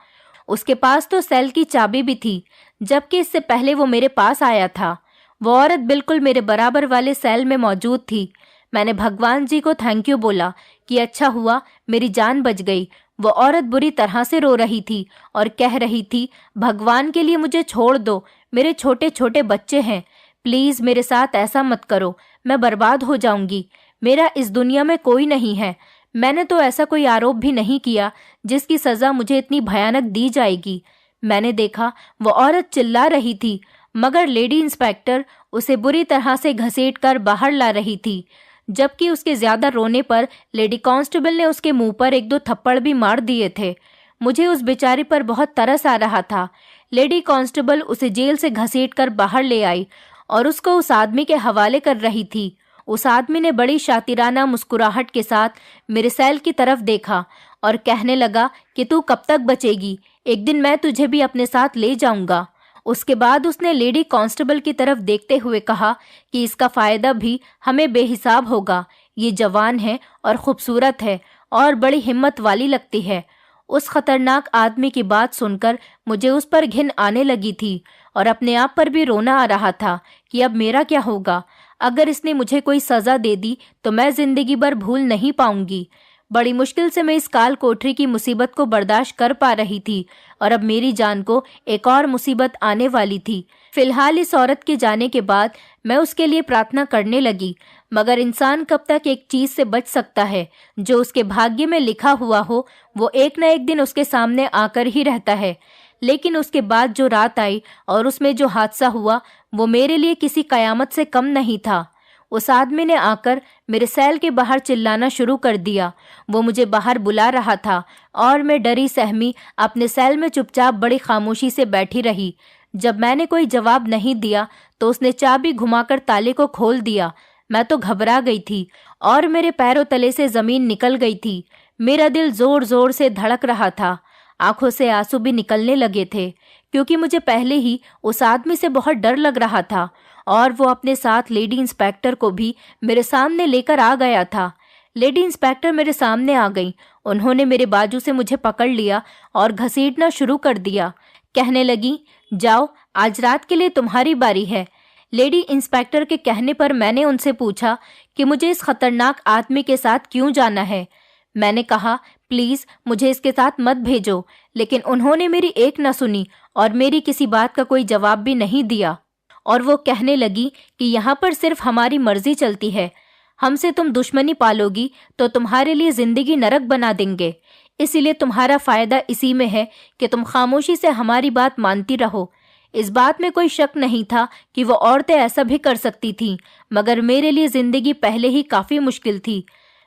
S1: उसके पास तो सेल की चाबी भी थी, जबकि इससे पहले वो मेरे पास आया था। वो औरत बिल्कुल मेरे बराबर वाले सेल में मौजूद थी। मैंने भगवान जी को थैंक यू बोला कि अच्छा हुआ मेरी जान बच गई। वो औरत बुरी तरह से रो रही थी और कह रही थी, भगवान के लिए मुझे छोड़ दो, मेरे छोटे छोटे बच्चे हैं, प्लीज मेरे साथ ऐसा मत करो, मैं बर्बाद हो जाऊंगी। मेरा इस दुनिया में कोई नहीं है। मैंने तो ऐसा कोई आरोप भी नहीं किया जिसकी सजा मुझे इतनी भयानक दी जाएगी। मैंने देखा वो औरत चिल्ला रही थी, मगर लेडी इंस्पेक्टर उसे बुरी तरह से घसीट कर बाहर ला रही थी। जबकि उसके ज्यादा रोने पर लेडी कांस्टेबल ने उसके मुंह पर एक दो थप्पड़ भी मार दिए थे। मुझे उस बेचारी पर बहुत तरस आ रहा था। लेडी कांस्टेबल उसे जेल से घसीट कर बाहर ले आई और उसको उस आदमी के हवाले कर रही थी। उस आदमी ने बड़ी शातिराना मुस्कुराहट के साथ मेरे सेल की तरफ देखा और कहने लगा कि तू कब तक बचेगी, एक दिन मैं तुझे भी अपने साथ ले जाऊंगा। उसके बाद उसने लेडी कांस्टेबल की तरफ देखते हुए कहा कि इसका फायदा भी हमें बेहिसाब होगा। ये जवान है और खूबसूरत है और बड़ी हिम्मत वाली लगती है। उस खतरनाक आदमी की बात सुनकर मुझे उस पर घिन आने लगी थी और अपने आप पर भी रोना आ रहा था कि अब मेरा क्या होगा। अगर इसने मुझे कोई सजा दे दी तो मैं जिंदगी भर भूल नहीं पाऊंगी। बड़ी मुश्किल से मैं इस काल कोठरी की मुसीबत को बर्दाश्त कर पा रही थी और अब मेरी जान को एक और मुसीबत आने वाली थी। फिलहाल इस औरत के जाने के बाद मैं उसके लिए प्रार्थना करने लगी, मगर इंसान कब तक एक चीज से बच सकता है? जो उसके भाग्य में लिखा हुआ हो वो एक न एक दिन उसके सामने आकर ही रहता है। लेकिन उसके बाद जो रात आई और उसमें जो हादसा हुआ वो मेरे लिए किसी कयामत से कम नहीं था। उस आदमी ने आकर मेरे सेल के बाहर चिल्लाना शुरू कर दिया। वो मुझे बाहर बुला रहा था और मैं डरी सहमी अपने सेल में चुपचाप बड़ी खामोशी से बैठी रही। जब मैंने कोई जवाब नहीं दिया तो उसने चाबी घुमाकर ताले को खोल दिया। मैं तो घबरा गई थी और मेरे पैरों तले से जमीन निकल गई थी। मेरा दिल जोर जोर से धड़क रहा था। आंखों से आंसू भी निकलने लगे थे, क्योंकि मुझे पहले ही उस आदमी से बहुत डर लग रहा था और वो अपने साथ लेडी इंस्पेक्टर को भी मेरे सामने लेकर आ गया था। लेडी इंस्पेक्टर मेरे सामने आ गई। उन्होंने मेरे बाजू से मुझे पकड़ लिया और घसीटना शुरू कर दिया। कहने लगी, जाओ, आज रात के लिए तुम्हारी बारी है। लेडी इंस्पेक्टर के कहने पर मैंने उनसे पूछा कि मुझे इस खतरनाक आदमी के साथ क्यों जाना है। मैंने कहा, प्लीज मुझे इसके साथ मत भेजो, लेकिन उन्होंने मेरी एक न सुनी और मेरी किसी बात का कोई जवाब भी नहीं दिया। और वो कहने लगी कि यहाँ पर सिर्फ हमारी मर्जी चलती है, हमसे तुम दुश्मनी पालोगी तो तुम्हारे लिए जिंदगी नरक बना देंगे। इसीलिए तुम्हारा फायदा इसी में है कि तुम खामोशी से हमारी बात मानती रहो। इस बात में कोई शक नहीं था कि वो औरतें ऐसा भी कर सकती थीं, मगर मेरे लिए जिंदगी पहले ही काफी मुश्किल थी।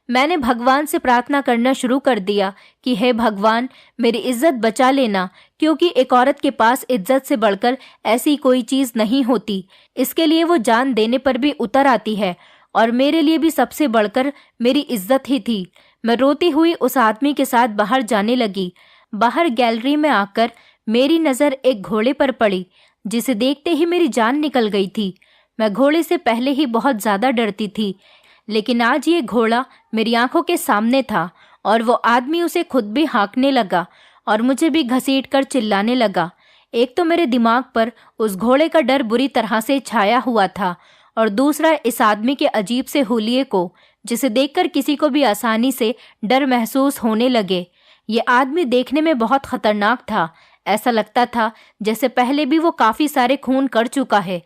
S1: मैंने भगवान से प्रार्थना करना शुरू कर दिया कि हे भगवान, मेरी इज्जत बचा लेना, क्योंकि एक औरत के पास इज्जत से बढ़कर ऐसी कोई चीज नहीं होती। इसके लिए वो जान देने पर भी उतर आती है, और मेरे लिए भी सबसे बढ़कर मेरी इज्जत ही थी। मैं रोती हुई उस आदमी के साथ बाहर जाने लगी। बाहर गैलरी में आकर मेरी नज़र एक घोड़े पर पड़ी, जिसे देखते ही मेरी जान निकल गई थी। मैं घोड़े से पहले ही बहुत ज़्यादा डरती थी, लेकिन आज ये घोड़ा मेरी आंखों के सामने था और वो आदमी उसे खुद भी हाँकने लगा और मुझे भी घसीटकर चिल्लाने लगा। एक तो मेरे दिमाग पर उस घोड़े का डर बुरी तरह से छाया हुआ था, और दूसरा इस आदमी के अजीब से हुलिये को, जिसे देखकर किसी को भी आसानी से डर महसूस होने लगे। ये आदमी देखने में बहुत खतरनाक था। ऐसा लगता था जैसे पहले भी वो काफ़ी सारे खून कर चुका है।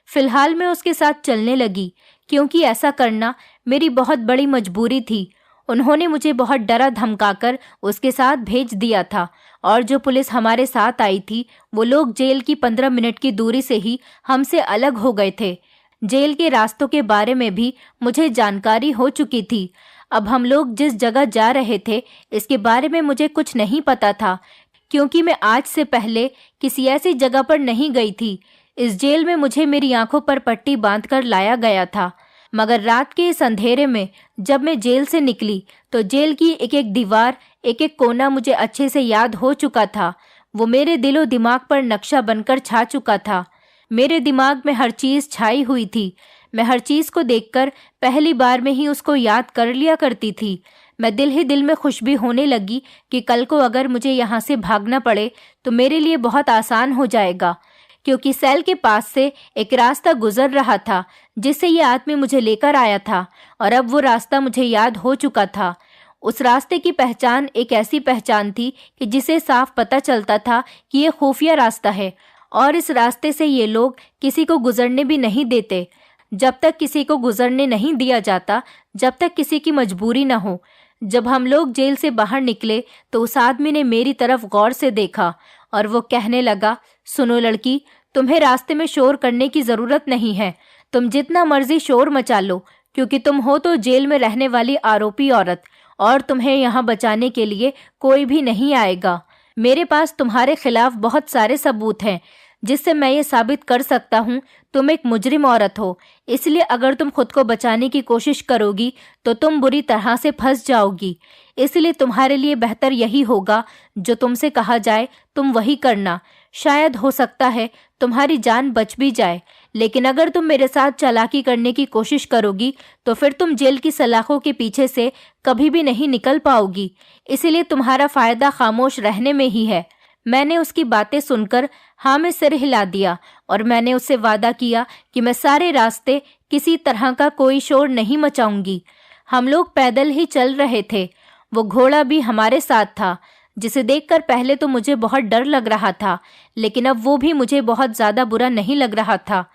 S1: फिलहाल मैं उसके साथ चलने लगी, क्योंकि ऐसा करना मेरी बहुत बड़ी मजबूरी थी। उन्होंने मुझे बहुत डरा धमकाकर उसके साथ भेज दिया था, और जो पुलिस हमारे साथ आई थी वो लोग जेल की 15 मिनट की दूरी से ही हमसे अलग हो गए थे। जेल के रास्तों के बारे में भी मुझे जानकारी हो चुकी थी। अब हम लोग जिस जगह जा रहे थे इसके बारे में मुझे कुछ नहीं पता था, क्योंकि मैं आज से पहले किसी ऐसी जगह पर नहीं गई थी। इस जेल में मुझे मेरी आंखों पर पट्टी बांधकर लाया गया था, मगर रात के इस अंधेरे में जब मैं जेल से निकली तो जेल की एक एक दीवार, एक एक कोना मुझे अच्छे से याद हो चुका था। वो मेरे दिलो दिमाग पर नक्शा बनकर छा चुका था। मेरे दिमाग में हर चीज़ छाई हुई थी। मैं हर चीज़ को देखकर पहली बार में ही उसको याद कर लिया करती थी। मैं दिल ही दिल में खुश भी होने लगी कि कल को अगर मुझे यहाँ से भागना पड़े तो मेरे लिए बहुत आसान हो जाएगा, क्योंकि सेल के पास से एक रास्ता गुजर रहा था जिससे ये आदमी मुझे लेकर आया था, और अब वो रास्ता मुझे याद हो चुका था। उस रास्ते की पहचान एक ऐसी पहचान थी कि जिसे साफ पता चलता था कि ये खुफिया रास्ता है, और इस रास्ते से ये लोग किसी को गुजरने भी नहीं देते। जब तक किसी को गुजरने नहीं दिया जाता, जब तक किसी की मजबूरी न हो। जब हम लोग जेल से बाहर निकले तो उस आदमी ने मेरी तरफ गौर से देखा और वो कहने लगा, सुनो लड़की, तुम्हें रास्ते में शोर करने की ज़रूरत नहीं है। तुम जितना मर्जी शोर मचा लो, क्योंकि तुम हो तो जेल में रहने वाली आरोपी औरत, और तुम्हें यहाँ बचाने के लिए कोई भी नहीं आएगा। मेरे पास तुम्हारे खिलाफ बहुत सारे सबूत हैं जिससे मैं ये साबित कर सकता हूँ तुम एक मुजरिम औरत हो। इसलिए अगर तुम खुद को बचाने की कोशिश करोगी तो तुम बुरी तरह से फंस जाओगी। इसलिए तुम्हारे लिए बेहतर यही होगा जो तुमसे कहा जाए तुम वही करना। शायद हो सकता है तुम्हारी जान बच भी जाए, लेकिन अगर तुम मेरे साथ चालाकी करने की कोशिश करोगी तो फिर तुम जेल की सलाखों के पीछे से कभी भी नहीं निकल पाओगी। इसीलिए तुम्हारा फायदा खामोश रहने में ही है। मैंने उसकी बातें सुनकर हाँ में सिर हिला दिया, और मैंने उससे वादा किया कि मैं सारे रास्ते किसी तरह का कोई शोर नहीं मचाऊंगी। हम लोग पैदल ही चल रहे थे। वो घोड़ा भी हमारे साथ था, जिसे देखकर पहले तो मुझे बहुत डर लग रहा था, लेकिन अब वो भी मुझे बहुत ज़्यादा बुरा नहीं लग रहा था।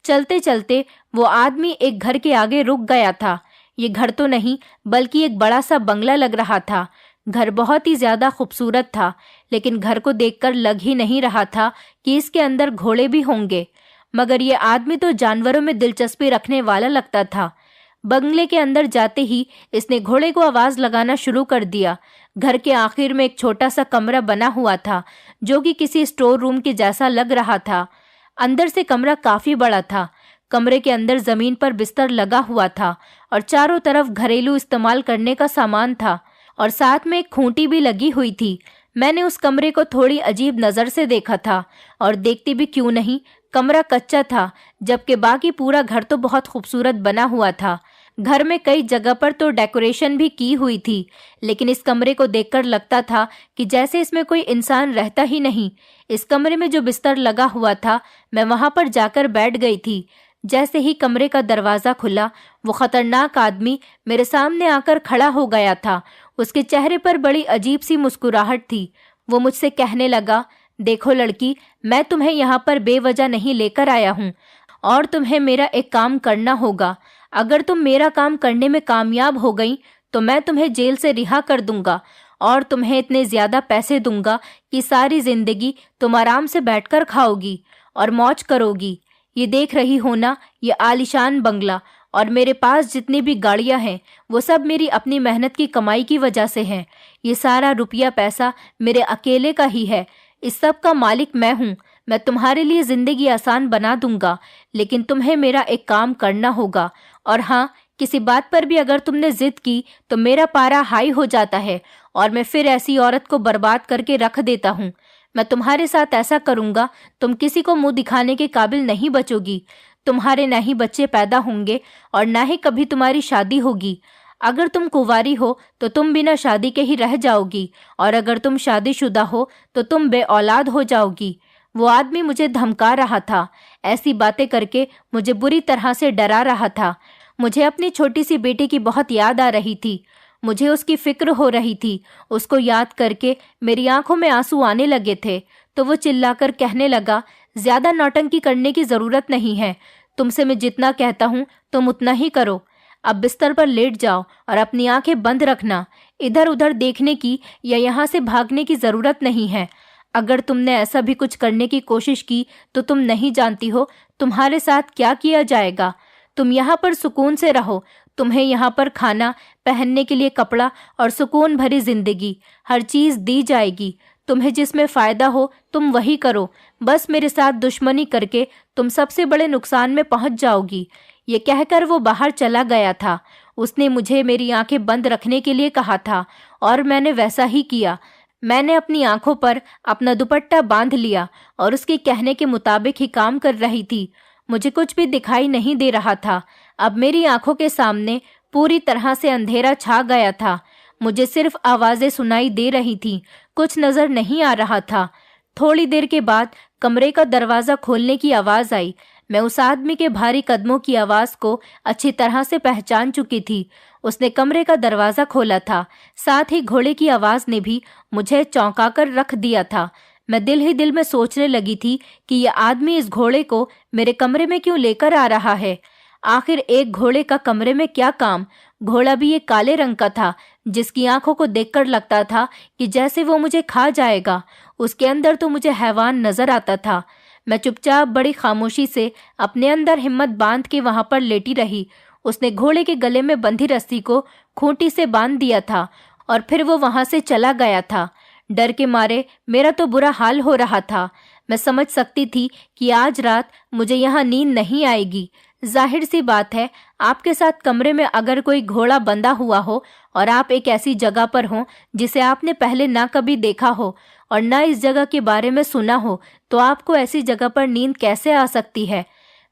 S1: चलते चलते वो आदमी एक घर के आगे रुक गया था। ये घर तो नहीं बल्कि एक बड़ा सा बंगला लग रहा था। घर बहुत ही ज़्यादा खूबसूरत था, लेकिन घर को देखकर लग ही नहीं रहा था कि इसके अंदर घोड़े भी होंगे। मगर ये आदमी तो जानवरों में दिलचस्पी रखने वाला लगता था। बंगले के अंदर जाते ही इसने घोड़े को आवाज़ लगाना शुरू कर दिया। घर के आखिर में एक छोटा सा कमरा बना हुआ था, जो कि किसी स्टोर रूम के जैसा लग रहा था। अंदर से कमरा काफ़ी बड़ा था। कमरे के अंदर ज़मीन पर बिस्तर लगा हुआ था और चारों तरफ घरेलू इस्तेमाल करने का सामान था, और साथ में एक खूंटी भी लगी हुई थी। मैंने उस कमरे को थोड़ी अजीब नज़र से देखा था, और देखती भी क्यों नहीं, कमरा कच्चा था, जबकि बाकी पूरा घर तो बहुत खूबसूरत बना हुआ था। घर में कई जगह पर तो डेकोरेशन भी की हुई थी, लेकिन इस कमरे को देखकर लगता था कि जैसे इसमें कोई इंसान रहता ही नहीं। इस कमरे में जो बिस्तर लगा हुआ था, मैं वहां पर जाकर बैठ गई थी। जैसे ही कमरे का दरवाजा खुला, वो खतरनाक आदमी मेरे सामने आकर खड़ा हो गया था। उसके चेहरे पर बड़ी अजीब सी मुस्कुराहट थी। वो मुझसे कहने लगा, देखो लड़की, मैं तुम्हें यहाँ पर बेवजह नहीं लेकर आया हूँ और तुम्हें मेरा एक काम करना होगा। अगर तुम मेरा काम करने में कामयाब हो गई तो मैं तुम्हें जेल से रिहा कर दूंगा और तुम्हें इतने ज्यादा पैसे दूंगा कि सारी जिंदगी तुम आराम से बैठकर खाओगी और मौज करोगी। ये देख रही हो ना, ये आलीशान बंगला और मेरे पास जितनी भी गाड़ियां हैं वो सब मेरी अपनी मेहनत की कमाई की वजह से हैं। ये सारा रुपया पैसा मेरे अकेले का ही है। इस सब का मालिक मैं हूँ। मैं तुम्हारे लिए जिंदगी आसान बना दूंगा, लेकिन तुम्हें मेरा एक काम करना होगा। और हाँ, किसी बात पर भी अगर तुमने जिद की तो मेरा पारा हाई हो जाता है और मैं फिर ऐसी औरत को बर्बाद करके रख देता हूँ। मैं तुम्हारे साथ ऐसा करूंगा, तुम किसी को मुंह दिखाने के काबिल नहीं बचोगी। तुम्हारे न ही बच्चे पैदा होंगे और न ही कभी तुम्हारी शादी होगी। अगर तुम कुंवारी हो तो तुम बिना शादी के ही रह जाओगी और अगर तुम शादीशुदा हो तो तुम बे औलाद हो जाओगी। वो आदमी मुझे धमका रहा था, ऐसी बातें करके मुझे बुरी तरह से डरा रहा था। मुझे अपनी छोटी सी बेटी की बहुत याद आ रही थी। मुझे उसकी फिक्र हो रही थी। उसको याद करके मेरी आंखों में आंसू आने लगे थे। तो वो चिल्लाकर कहने लगा, ज्यादा नौटंकी करने की जरूरत नहीं है। तुमसे मैं जितना कहता हूँ तुम उतना ही करो। अब बिस्तर पर लेट जाओ और अपनी आंखें बंद रखना। इधर उधर देखने की या यहाँ से भागने की जरूरत नहीं है। अगर तुमने ऐसा भी कुछ करने की कोशिश की तो तुम नहीं जानती हो तुम्हारे साथ क्या किया जाएगा। तुम यहाँ पर सुकून से रहो। तुम्हें यहाँ पर खाना, पहनने के लिए कपड़ा और सुकून भरी जिंदगी, हर चीज दी जाएगी। तुम्हें जिसमें फायदा हो तुम वही करो। बस मेरे साथ दुश्मनी करके तुम सबसे बड़े नुकसान में पहुंच जाओगी। ये कहकर वो बाहर चला गया था। उसने मुझे मेरी आंखें बंद रखने के लिए कहा था और मैंने वैसा ही किया। मैंने अपनी आंखों पर अपना दुपट्टा बांध लिया और उसके कहने के मुताबिक ही काम कर रही थी। मुझे कुछ भी दिखाई नहीं दे रहा था। अब मेरी आंखों के सामने पूरी तरह से अंधेरा छा गया था। मुझे सिर्फ आवाजें सुनाई दे रही थीं, कुछ नजर नहीं आ रहा था। थोड़ी देर के बाद कमरे का दरवाजा खोलने की आवाज आई। मैं उस आदमी के भारी कदमों की आवाज को अच्छी तरह से पहचान चुकी थी। उसने कमरे का दरवाजा खोला था। साथ ही घोड़े की आवाज ने भी मुझे चौंकाकर रख दिया था। मैं दिल ही दिल में सोचने लगी थी कि यह आदमी इस घोड़े को मेरे कमरे में क्यों लेकर आ रहा है। आखिर एक घोड़े का कमरे में क्या काम। घोड़ा भी एक काले रंग का था, जिसकी आंखों को देखकर लगता था कि जैसे वो मुझे खा जाएगा। उसके अंदर तो मुझे हैवान नजर आता था। मैं चुपचाप बड़ी खामोशी से अपने अंदर हिम्मत बांध के वहां पर लेटी रही। उसने घोड़े के गले में बंधी रस्सी को खूंटी से बांध दिया था और फिर वो वहां से चला गया था। डर के मारे मेरा तो बुरा हाल हो रहा था। मैं समझ सकती थी कि आज रात मुझे यहाँ नींद नहीं आएगी। जाहिर सी बात है, आपके साथ कमरे में अगर कोई घोड़ा बंधा हुआ हो और आप एक ऐसी जगह पर हो जिसे आपने पहले ना कभी देखा हो और ना इस जगह के बारे में सुना हो, तो आपको ऐसी जगह पर नींद कैसे आ सकती है।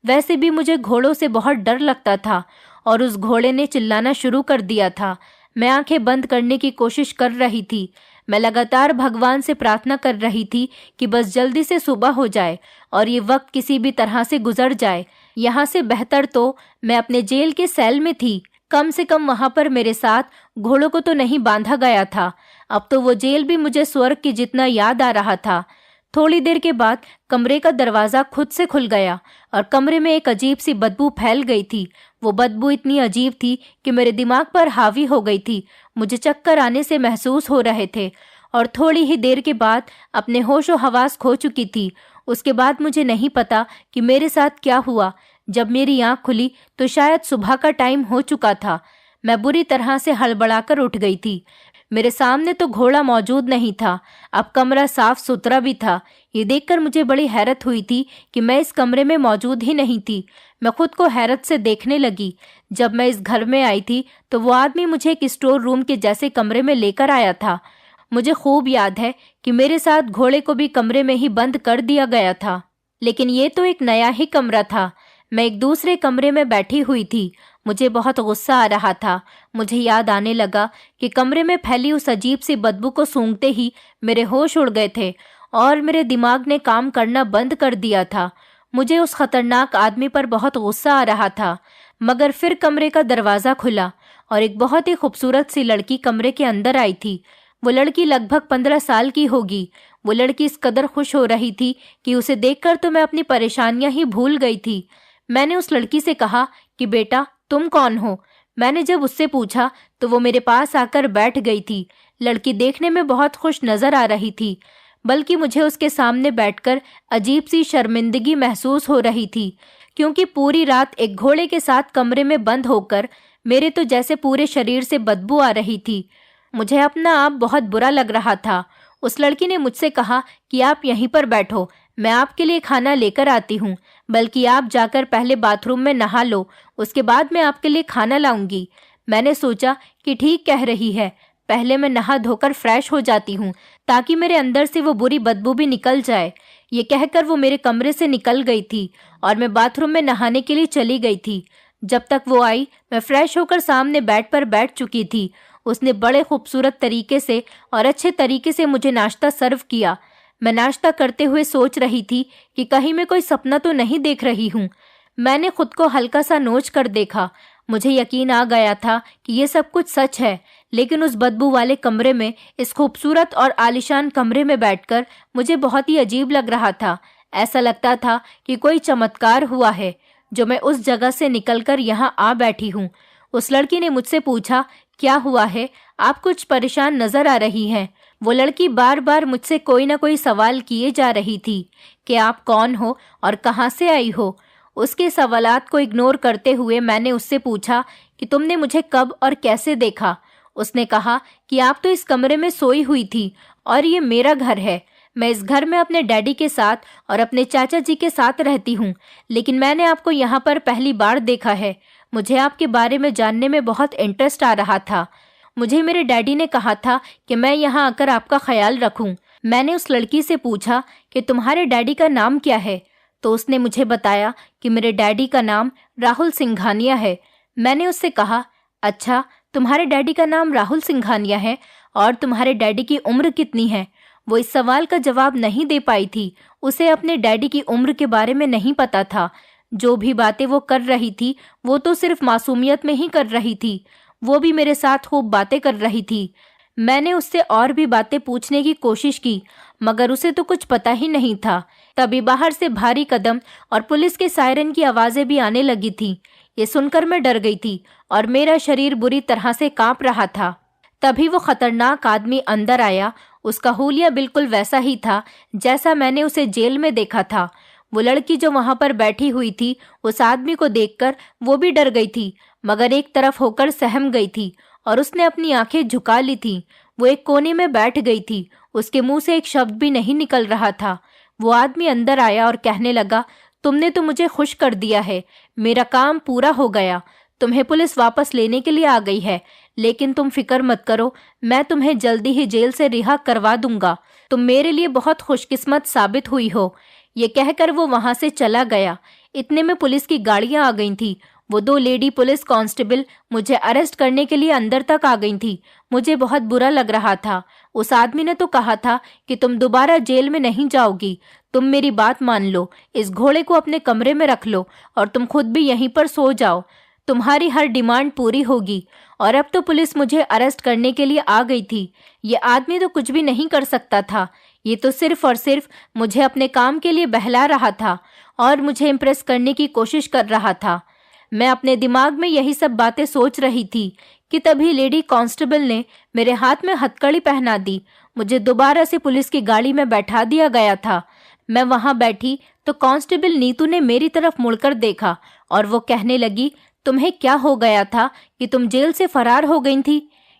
S1: वैसे भी मुझे घोड़ों से बहुत डर लगता था और उस घोड़े ने चिल्लाना शुरू कर दिया था। मैं आंखें बंद करने की कोशिश कर रही थी। मैं लगातार भगवान से प्रार्थना कर रही थी कि बस जल्दी से सुबह हो जाए और ये वक्त किसी भी तरह से गुजर जाए। यहाँ से बेहतर तो मैं अपने जेल के सेल में थी। कम से कम वहां पर मेरे साथ घोड़ों को तो नहीं बांधा गया था। अब तो वो जेल भी मुझे स्वर्ग की जितना याद आ रहा था। थोड़ी देर के बाद कमरे का दरवाजा खुद से खुल गया और कमरे में एक अजीब सी बदबू फैल गई थी। वो बदबू इतनी अजीब थी कि मेरे दिमाग पर हावी हो गई थी। मुझे चक्कर आने से महसूस हो रहे थे और थोड़ी ही देर के बाद अपने होशो हवास खो चुकी थी। उसके बाद मुझे नहीं पता कि मेरे साथ क्या हुआ। जब मेरी आंख खुली तो शायद सुबह का टाइम हो चुका था। मैं बुरी तरह से हड़बड़ाकर उठ गई थी। मेरे सामने तो घोड़ा मौजूद नहीं था। अब कमरा साफ सुथरा भी था। ये देखकर मुझे बड़ी हैरत हुई थी कि मैं इस कमरे में मौजूद ही नहीं थी। मैं खुद को हैरत से देखने लगी। जब मैं इस घर में आई थी तो वो आदमी मुझे एक स्टोर रूम के जैसे कमरे में लेकर आया था। मुझे खूब याद है कि मेरे साथ घोड़े को भी कमरे में ही बंद कर दिया गया था, लेकिन ये तो एक नया ही कमरा था। मैं एक दूसरे कमरे में बैठी हुई थी। मुझे बहुत गुस्सा आ रहा था। मुझे याद आने लगा कि कमरे में फैली उस अजीब सी बदबू को सूंघते ही मेरे होश उड़ गए थे और मेरे दिमाग ने काम करना बंद कर दिया था। मुझे उस खतरनाक आदमी पर बहुत गुस्सा आ रहा था। मगर फिर कमरे का दरवाज़ा खुला और एक बहुत ही खूबसूरत सी लड़की कमरे के अंदर आई थी। वो लड़की लगभग 15 साल की होगी। वो लड़की इस कदर खुश हो रही थी कि उसे देखकर तो मैं अपनी परेशानियां ही भूल गई थी। मैंने उस लड़की से कहा कि बेटा, तुम कौन हो? मैंने जब उससे पूछा तो वो मेरे पास आकर बैठ गई थी। लड़की देखने में बहुत खुश नजर आ रही थी, बल्कि मुझे उसके सामने बैठकर अजीब सी शर्मिंदगी महसूस हो रही थी, क्योंकि पूरी रात एक घोड़े के साथ कमरे में बंद होकर मेरे तो जैसे पूरे शरीर से बदबू आ रही थी। मुझे अपना आप बहुत बुरा लग रहा था। उस लड़की ने मुझसे कहा कि आप यहीं पर बैठो, मैं आपके लिए खाना लेकर आती हूँ, बल्कि आप जाकर पहले बाथरूम में नहा लो, उसके बाद मैं आपके लिए खाना लाऊंगी। मैंने सोचा कि ठीक कह रही है, पहले मैं नहा धोकर फ्रेश हो जाती हूँ ताकि मेरे अंदर से वो बुरी बदबू भी निकल जाए। ये कहकर वो मेरे कमरे से निकल गई थी और मैं बाथरूम में नहाने के लिए चली गई थी। जब तक वो आई, मैं फ्रेश होकर सामने बेड पर बैठ चुकी थी। उसने बड़े खूबसूरत तरीके से और अच्छे तरीके से मुझे नाश्ता सर्व किया। मैं नाश्ता करते हुए सोच रही थी कि कहीं मैं कोई सपना तो नहीं देख रही हूँ। मैंने खुद को हल्का सा नोच कर देखा। मुझे यकीन आ गया था कि ये सब कुछ सच है, लेकिन उस बदबू वाले कमरे में, इस खूबसूरत और आलीशान कमरे में बैठकर मुझे बहुत ही अजीब लग रहा था। ऐसा लगता था कि कोई चमत्कार हुआ है जो मैं उस जगह से निकलकर यहाँ आ बैठी हूँ। उस लड़की ने मुझसे पूछा, क्या हुआ है? आप कुछ परेशान नजर आ रही हैं। वो लड़की बार बार मुझसे कोई ना कोई सवाल किए जा रही थी कि आप कौन हो और कहाँ से आई हो। उसके सवालात को इग्नोर करते हुए मैंने उससे पूछा कि तुमने मुझे कब और कैसे देखा? उसने कहा कि आप तो इस कमरे में सोई हुई थी और ये मेरा घर है। मैं इस घर में अपने डैडी के साथ और अपने चाचा जी के साथ रहती हूँ, लेकिन मैंने आपको यहाँ पर पहली बार देखा है। मुझे आपके बारे में जानने में बहुत इंटरेस्ट आ रहा था। मुझे मेरे डैडी ने कहा था कि मैं यहाँ आकर आपका ख्याल रखूं। मैंने उस लड़की से पूछा कि तुम्हारे डैडी का नाम क्या है? तो उसने मुझे बताया कि मेरे डैडी का नाम राहुल सिंघानिया है। मैंने उससे कहा, अच्छा, तुम्हारे डैडी का नाम राहुल सिंघानिया है और तुम्हारे डैडी की उम्र कितनी है? वो इस सवाल का जवाब नहीं दे पाई थी। उसे अपने डैडी की उम्र के बारे में नहीं पता था। जो भी बातें वो कर रही थी वो तो सिर्फ मासूमियत में ही कर रही थी। वो भी मेरे साथ खूब बातें कर रही थी। मैंने उससे और भी बातें पूछने की कोशिश की, मगर उसे तो कुछ पता ही नहीं था। तभी बाहर से भारी कदम और पुलिस के सायरन की आवाजें भी आने लगी थी। ये सुनकर मैं डर गई थी और मेरा शरीर बुरी तरह से कांप रहा था। तभी वो खतरनाक आदमी अंदर आया। उसका हुलिया बिल्कुल वैसा ही था जैसा मैंने उसे जेल में देखा था। वो लड़की जो वहां पर बैठी हुई थी, उस आदमी को देखकर वो भी डर गई थी, मगर एक तरफ होकर सहम गई थी और उसने अपनी आंखें झुका ली थी। वो एक कोने में बैठ गई थी। उसके मुंह से एक शब्द भी नहीं निकल रहा था। वो आदमी अंदर आया और कहने लगा, तुमने तो मुझे खुश कर दिया है, मेरा काम पूरा हो गया। तुम्हें पुलिस वापस लेने के लिए आ गई है, लेकिन तुम फिक्र मत करो, मैं तुम्हें जल्दी ही जेल से रिहा करवा दूंगा। तुम मेरे लिए बहुत खुशकिस्मत साबित हुई हो। ये कहकर वो वहां से चला गया। इतने में पुलिस की गाड़ियां आ गई थी। वो 2 लेडी पुलिस कांस्टेबल मुझे अरेस्ट करने के लिए अंदर तक आ गई थी। मुझे बहुत बुरा लग रहा था। उस आदमी ने तो कहा था कि तुम दोबारा जेल में नहीं जाओगी। तुम मेरी बात मान लो, इस घोड़े को अपने कमरे में रख लो और तुम खुद भी यहीं पर सो जाओ। तुम्हारी हर डिमांड पूरी होगी। और अब तो पुलिस मुझे अरेस्ट करने के लिए आ गई थी। ये आदमी तो कुछ भी नहीं कर सकता था। ये तो सिर्फ और सिर्फ मुझे अपने काम के लिए बहला रहा था और मुझे इम्प्रेस करने की कोशिश कर रहा था। मैं अपने दिमाग में यही सब बातें सोच रही थी कि तभी लेडी कांस्टेबल ने मेरे हाथ में हथकड़ी पहना दी। मुझे दोबारा से पुलिस की गाड़ी में बैठा दिया गया था। मैं वहां बैठी तो कांस्टेबल नीतू ने मेरी तरफ मुड़कर देखा और वो कहने लगी, तुम्हें क्या हो गया था कि तुम जेल से फरार हो गई थी?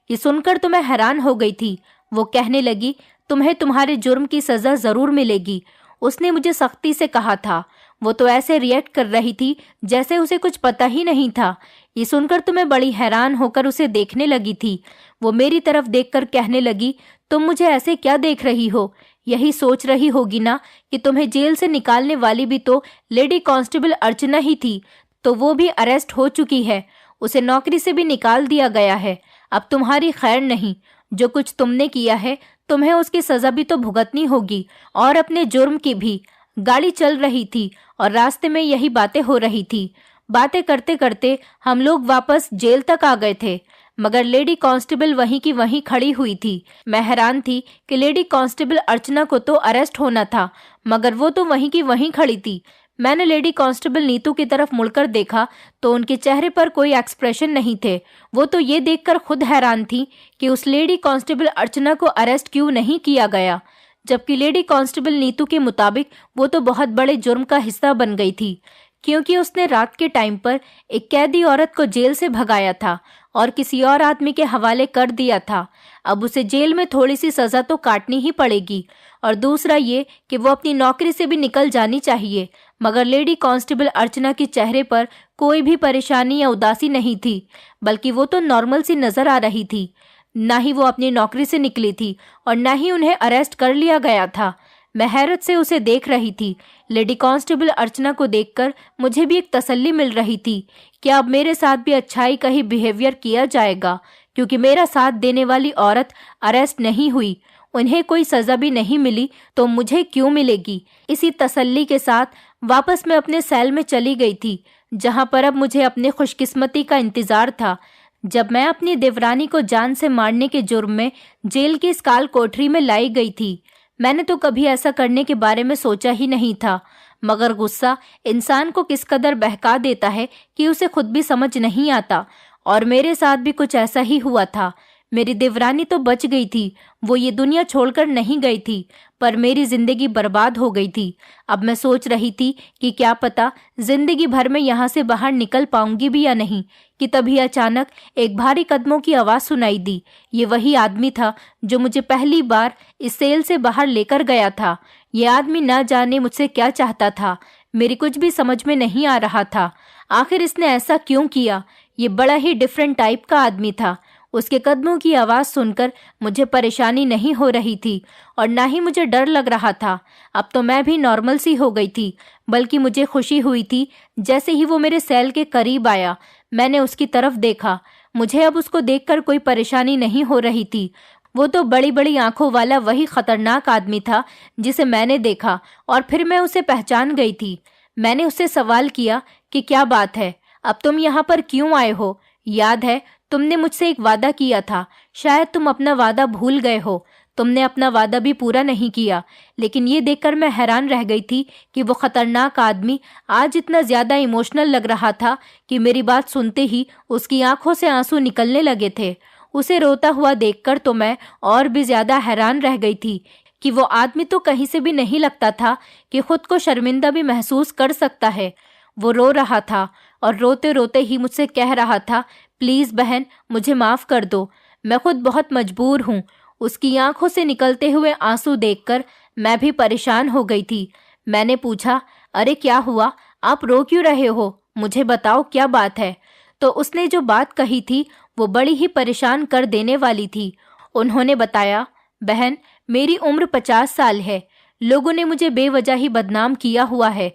S1: ये सुनकर तो मैं हैरान हो गई थी। वो कहने लगी, तुम्हें तुम्हारे जुर्म की सजा जरूर मिलेगी। उसने मुझे सख्ती से कहा था। वो तो ऐसे रिएक्ट कर रही थी जैसे उसे कुछ पता ही नहीं था। ये सुनकर तो मैं बड़ी हैरान होकर उसे देखने लगी थी। वो मेरी तरफ देखकर कहने लगी, तुम मुझे ऐसे क्या देख रही हो? यही सोच रही होगी ना कि तुम्हें जेल से निकालने वाली भी तो लेडी कांस्टेबल अर्चना ही थी, तो वो भी अरेस्ट हो चुकी है। उसे नौकरी से भी निकाल दिया गया है। अब तुम्हारी खैर नहीं। जो कुछ तुमने किया है तुम्हें उसकी सजा भी तो भुगतनी होगी, और अपने जुर्म की भी। गाड़ी चल रही थी और रास्ते में यही बातें हो रही थी। बातें करते करते हम लोग वापस जेल तक आ गए थे, मगर लेडी कांस्टेबल वहीं की वहीं खड़ी हुई थी। मैं हैरान थी कि लेडी कांस्टेबल अर्चना को तो अरेस्ट होना था, मगर वो तो वहीं की वहीं खड़ी थी। मैंने लेडी कांस्टेबल नीतू की तरफ मुड़कर देखा तो उनके चेहरे पर कोई एक्सप्रेशन नहीं थे। वो तो ये देखकर खुद हैरान थी कि उस लेडी कांस्टेबल अर्चना को अरेस्ट क्यों नहीं किया गया, जबकि लेडी कांस्टेबल नीतू के मुताबिक वो तो बहुत बड़े जुर्म का हिस्सा बन गई थी, क्योंकि उसने रात के टाइम पर एक कैदी औरत को जेल से भगाया था और किसी और आदमी के हवाले कर दिया था। अब उसे जेल में थोड़ी सी सजा तो काटनी ही पड़ेगी, और दूसरा ये कि वो अपनी नौकरी से भी निकल जानी चाहिए। मगर लेडी कांस्टेबल अर्चना के चेहरे पर कोई भी परेशानी या उदासी नहीं थी, बल्कि वो तो नॉर्मल सी नजर आ रही थी। ना ही वो अपनी नौकरी से निकली थी और ना ही उन्हें अरेस्ट कर लिया गया था। मैं हैरत से उसे देख रही थी। लेडी कांस्टेबल अर्चना को देखकर मुझे भी एक तसल्ली मिल रही थी कि अब मेरे साथ भी अच्छाई का ही बिहेवियर किया जाएगा, क्योंकि मेरा साथ देने वाली औरत अरेस्ट नहीं हुई, उन्हें कोई सजा भी नहीं मिली, तो मुझे क्यों मिलेगी। इसी तसल्ली के साथ वापस मैं अपने सेल में चली गई थी, जहां पर अब मुझे अपने खुशकिस्मती का इंतजार था। जब मैं अपनी देवरानी को जान से मारने के जुर्म में जेल की इस काल कोठरी में लाई गई थी, मैंने तो कभी ऐसा करने के बारे में सोचा ही नहीं था। मगर गुस्सा इंसान को किस कदर बहका देता है कि उसे खुद भी समझ नहीं आता, और मेरे साथ भी कुछ ऐसा ही हुआ था। मेरी देवरानी तो बच गई थी, वो ये दुनिया छोड़कर नहीं गई थी, पर मेरी जिंदगी बर्बाद हो गई थी। अब मैं सोच रही थी कि क्या पता जिंदगी भर में यहाँ से बाहर निकल पाऊंगी भी या नहीं, कि तभी अचानक एक भारी कदमों की आवाज सुनाई दी। ये वही आदमी था जो मुझे पहली बार इस सेल से बाहर लेकर गया था। ये आदमी न जाने मुझसे क्या चाहता था, मेरी कुछ भी समझ में नहीं आ रहा था। आखिर इसने ऐसा क्यों किया। ये बड़ा ही डिफरेंट टाइप का आदमी था। उसके कदमों की आवाज़ सुनकर मुझे परेशानी नहीं हो रही थी और ना ही मुझे डर लग रहा था। अब तो मैं भी नॉर्मल सी हो गई थी, बल्कि मुझे खुशी हुई थी। जैसे ही वो मेरे सेल के करीब आया, मैंने उसकी तरफ देखा। मुझे अब उसको देखकर कोई परेशानी नहीं हो रही थी। वो तो बड़ी बड़ी आंखों वाला वही खतरनाक आदमी था जिसे मैंने देखा, और फिर मैं उसे पहचान गई थी। मैंने उससे सवाल किया कि क्या बात है, अब तुम यहाँ पर क्यों आए हो? याद है तुमने मुझसे एक वादा किया था, शायद तुम अपना वादा भूल गए हो। तुमने अपना वादा भी पूरा नहीं किया। लेकिन ये देखकर मैं हैरान रह गई थी कि वो खतरनाक आदमी आज इतना ज्यादा इमोशनल लग रहा था कि मेरी बात सुनते ही उसकी आंखों से आंसू निकलने लगे थे। उसे रोता हुआ देखकर तो मैं और भी ज्यादा हैरान रह गई थी कि वो आदमी तो कहीं से भी नहीं लगता था कि खुद को शर्मिंदा भी महसूस कर सकता है। वो रो रहा था और रोते रोते ही मुझसे कह रहा था, प्लीज बहन, मुझे माफ कर दो, मैं खुद बहुत मजबूर हूँ। उसकी आंखों से निकलते हुए आंसू देखकर मैं भी परेशान हो गई थी। मैंने पूछा, अरे क्या हुआ, आप रो क्यों रहे हो? मुझे बताओ क्या बात है। तो उसने जो बात कही थी वो बड़ी ही परेशान कर देने वाली थी। उन्होंने बताया, बहन, मेरी उम्र 50 साल है। लोगों ने मुझे बेवजह ही बदनाम किया हुआ है।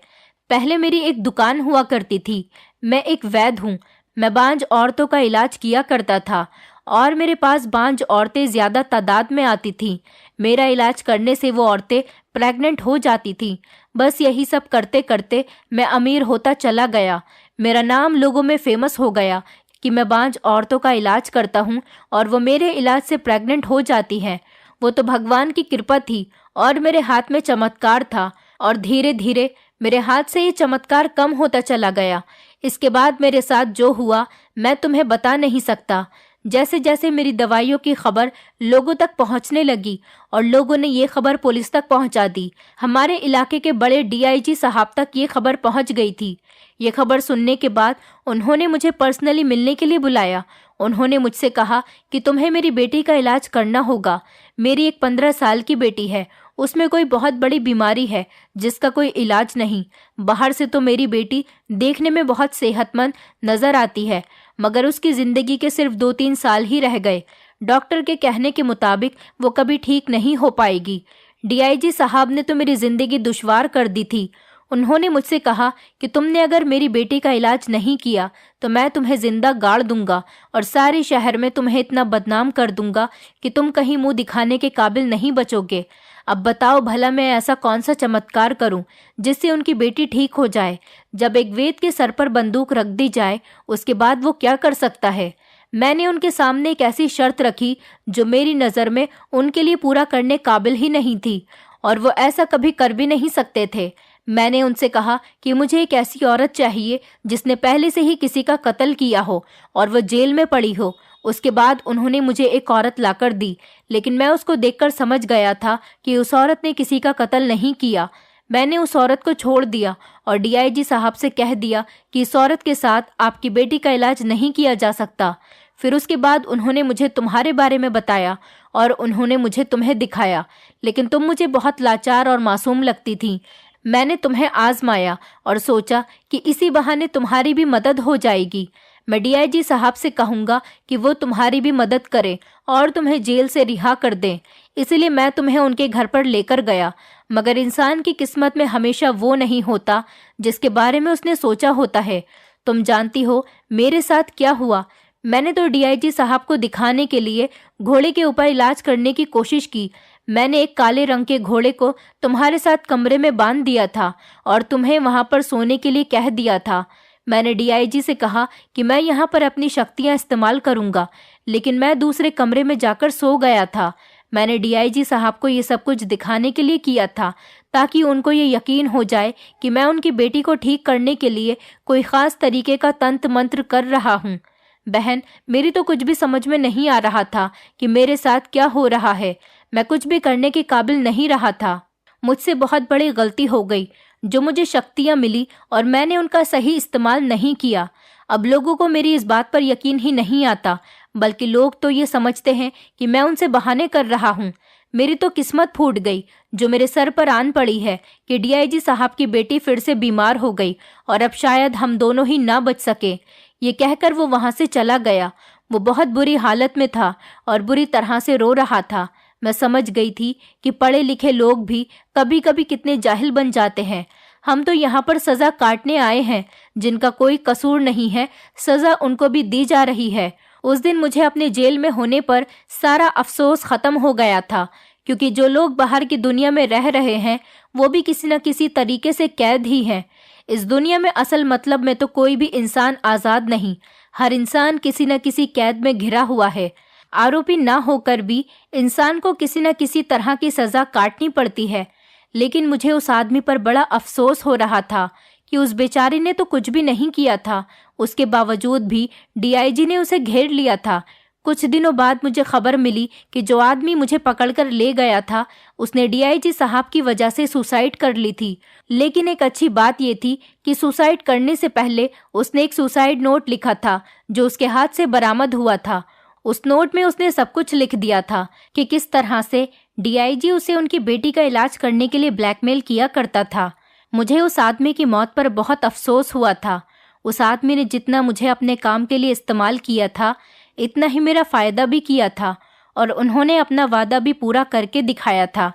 S1: पहले मेरी एक दुकान हुआ करती थी। मैं एक वैद्य हूँ। मैं बांझ औरतों का इलाज किया करता था और मेरे पास बांझ औरतें ज्यादा तादाद में आती थीं। मेरा इलाज करने से वो औरतें प्रेग्नेंट हो जाती थीं। बस यही सब करते करते मैं अमीर होता चला गया। मेरा नाम लोगों में फेमस हो गया कि मैं बांझ औरतों का इलाज करता हूँ और वो मेरे इलाज से प्रेग्नेंट हो जाती हैं। वो तो भगवान की कृपा थी और मेरे हाथ में चमत्कार था, और धीरे धीरे मेरे हाथ से ये चमत्कार कम होता चला गया। इसके बाद मेरे साथ जो हुआ मैं तुम्हें बता नहीं सकता। जैसे जैसे मेरी दवाइयों की खबर लोगों तक पहुंचने लगी और लोगों ने ये खबर पुलिस तक पहुंचा दी, हमारे इलाके के बड़े डीआईजी साहब तक ये खबर पहुंच गई थी। ये खबर सुनने के बाद उन्होंने मुझे पर्सनली मिलने के लिए बुलाया। उन्होंने मुझसे कहा कि तुम्हें मेरी बेटी का इलाज करना होगा। मेरी एक 15 साल की बेटी है, उसमें कोई बहुत बड़ी बीमारी है जिसका कोई इलाज नहीं। बाहर से तो मेरी बेटी देखने में बहुत सेहतमंद नजर आती है, मगर उसकी जिंदगी के सिर्फ 2-3 साल ही रह गए। डॉक्टर के कहने के मुताबिक वो कभी ठीक नहीं हो पाएगी। डीआईजी साहब ने तो मेरी जिंदगी दुश्वार कर दी थी। उन्होंने मुझसे कहा कि तुमने अगर मेरी बेटी का इलाज नहीं किया तो मैं तुम्हें जिंदा गाड़ दूंगा और सारे शहर में तुम्हें इतना बदनाम कर दूंगा कि तुम कहीं मुंह दिखाने के काबिल नहीं बचोगे। अब बताओ भला मैं ऐसा कौन सा चमत्कार करूं जिससे उनकी बेटी ठीक हो जाए। जब एक वेद के सर पर बंदूक रख दी जाए उसके बाद वो क्या कर सकता है। मैंने उनके सामने एक ऐसी शर्त रखी जो मेरी नज़र में उनके लिए पूरा करने काबिल ही नहीं थी और वो ऐसा कभी कर भी नहीं सकते थे। मैंने उनसे कहा कि मुझे एक ऐसी औरत चाहिए जिसने पहले से ही किसी का कत्ल किया हो और वो जेल में पड़ी हो। उसके बाद उन्होंने मुझे एक औरत लाकर दी, लेकिन मैं उसको देखकर समझ गया था कि उस औरत ने किसी का कत्ल नहीं किया। मैंने उस औरत को छोड़ दिया और डीआईजी साहब से कह दिया कि इस औरत के साथ आपकी बेटी का इलाज नहीं किया जा सकता। फिर उसके बाद उन्होंने मुझे तुम्हारे बारे में बताया और उन्होंने मुझे तुम्हें दिखाया, लेकिन तुम मुझे बहुत लाचार और मासूम लगती थी। मैंने तुम्हें आजमाया और सोचा कि इसी बहाने तुम्हारी भी मदद हो जाएगी। मैं डीआईजी साहब से कहूँगा कि वो तुम्हारी भी मदद करें और तुम्हें जेल से रिहा कर दें। इसलिए मैं तुम्हें उनके घर पर लेकर गया, मगर इंसान की किस्मत में हमेशा वो नहीं होता जिसके बारे में उसने सोचा होता है। तुम जानती हो मेरे साथ क्या हुआ। मैंने तो डीआईजी साहब को दिखाने के लिए घोड़े के ऊपर इलाज करने की कोशिश की। मैंने एक काले रंग के घोड़े को तुम्हारे साथ कमरे में बांध दिया था और तुम्हें वहां पर सोने के लिए कह दिया था। मैंने डीआईजी से कहा कि मैं यहाँ पर अपनी शक्तियाँ इस्तेमाल करूँगा, लेकिन मैं दूसरे कमरे में जाकर सो गया था। मैंने डीआईजी साहब को ये सब कुछ दिखाने के लिए किया था ताकि उनको ये यकीन हो जाए कि मैं उनकी बेटी को ठीक करने के लिए कोई ख़ास तरीके का तंत्र मंत्र कर रहा हूँ। बहन, मेरी तो कुछ भी समझ में नहीं आ रहा था कि मेरे साथ क्या हो रहा है। मैं कुछ भी करने के काबिल नहीं रहा था। मुझसे बहुत बड़ी गलती हो गई। जो मुझे शक्तियाँ मिली और मैंने उनका सही इस्तेमाल नहीं किया। अब लोगों को मेरी इस बात पर यकीन ही नहीं आता, बल्कि लोग तो ये समझते हैं कि मैं उनसे बहाने कर रहा हूँ। मेरी तो किस्मत फूट गई जो मेरे सर पर आन पड़ी है कि डीआईजी साहब की बेटी फिर से बीमार हो गई और अब शायद हम दोनों ही ना बच सके। ये कहकर वो वहाँ से चला गया। वो बहुत बुरी हालत में था और बुरी तरह से रो रहा था। मैं समझ गई थी कि पढ़े लिखे लोग भी कभी कभी कितने जाहिल बन जाते हैं। हम तो यहाँ पर सज़ा काटने आए हैं, जिनका कोई कसूर नहीं है सज़ा उनको भी दी जा रही है। उस दिन मुझे अपने जेल में होने पर सारा अफसोस ख़त्म हो गया था, क्योंकि जो लोग बाहर की दुनिया में रह रहे हैं वो भी किसी न किसी तरीके से कैद ही हैं। इस दुनिया में असल मतलब में तो कोई भी इंसान आज़ाद नहीं। हर इंसान किसी न किसी कैद में घिरा हुआ है। आरोपी ना होकर भी इंसान को किसी न किसी तरह की सज़ा काटनी पड़ती है। लेकिन मुझे उस आदमी पर बड़ा अफसोस हो रहा था कि उस बेचारे ने तो कुछ भी नहीं किया था। उसके बावजूद भी डीआईजी ने उसे घेर लिया था। कुछ दिनों बाद मुझे खबर मिली कि जो आदमी मुझे पकड़कर ले गया था उसने डीआईजी साहब की वजह से सुसाइड कर ली थी। लेकिन एक अच्छी बात ये थी कि सुसाइड करने से पहले उसने एक सुसाइड नोट लिखा था जो उसके हाथ से बरामद हुआ था। उस नोट में उसने सब कुछ लिख दिया था कि किस तरह से डीआईजी उसे उनकी बेटी का इलाज करने के लिए ब्लैकमेल किया करता था। मुझे उस आदमी की मौत पर बहुत अफसोस हुआ था। उस आदमी ने जितना मुझे अपने काम के लिए इस्तेमाल किया था इतना ही मेरा फ़ायदा भी किया था और उन्होंने अपना वादा भी पूरा करके दिखाया था।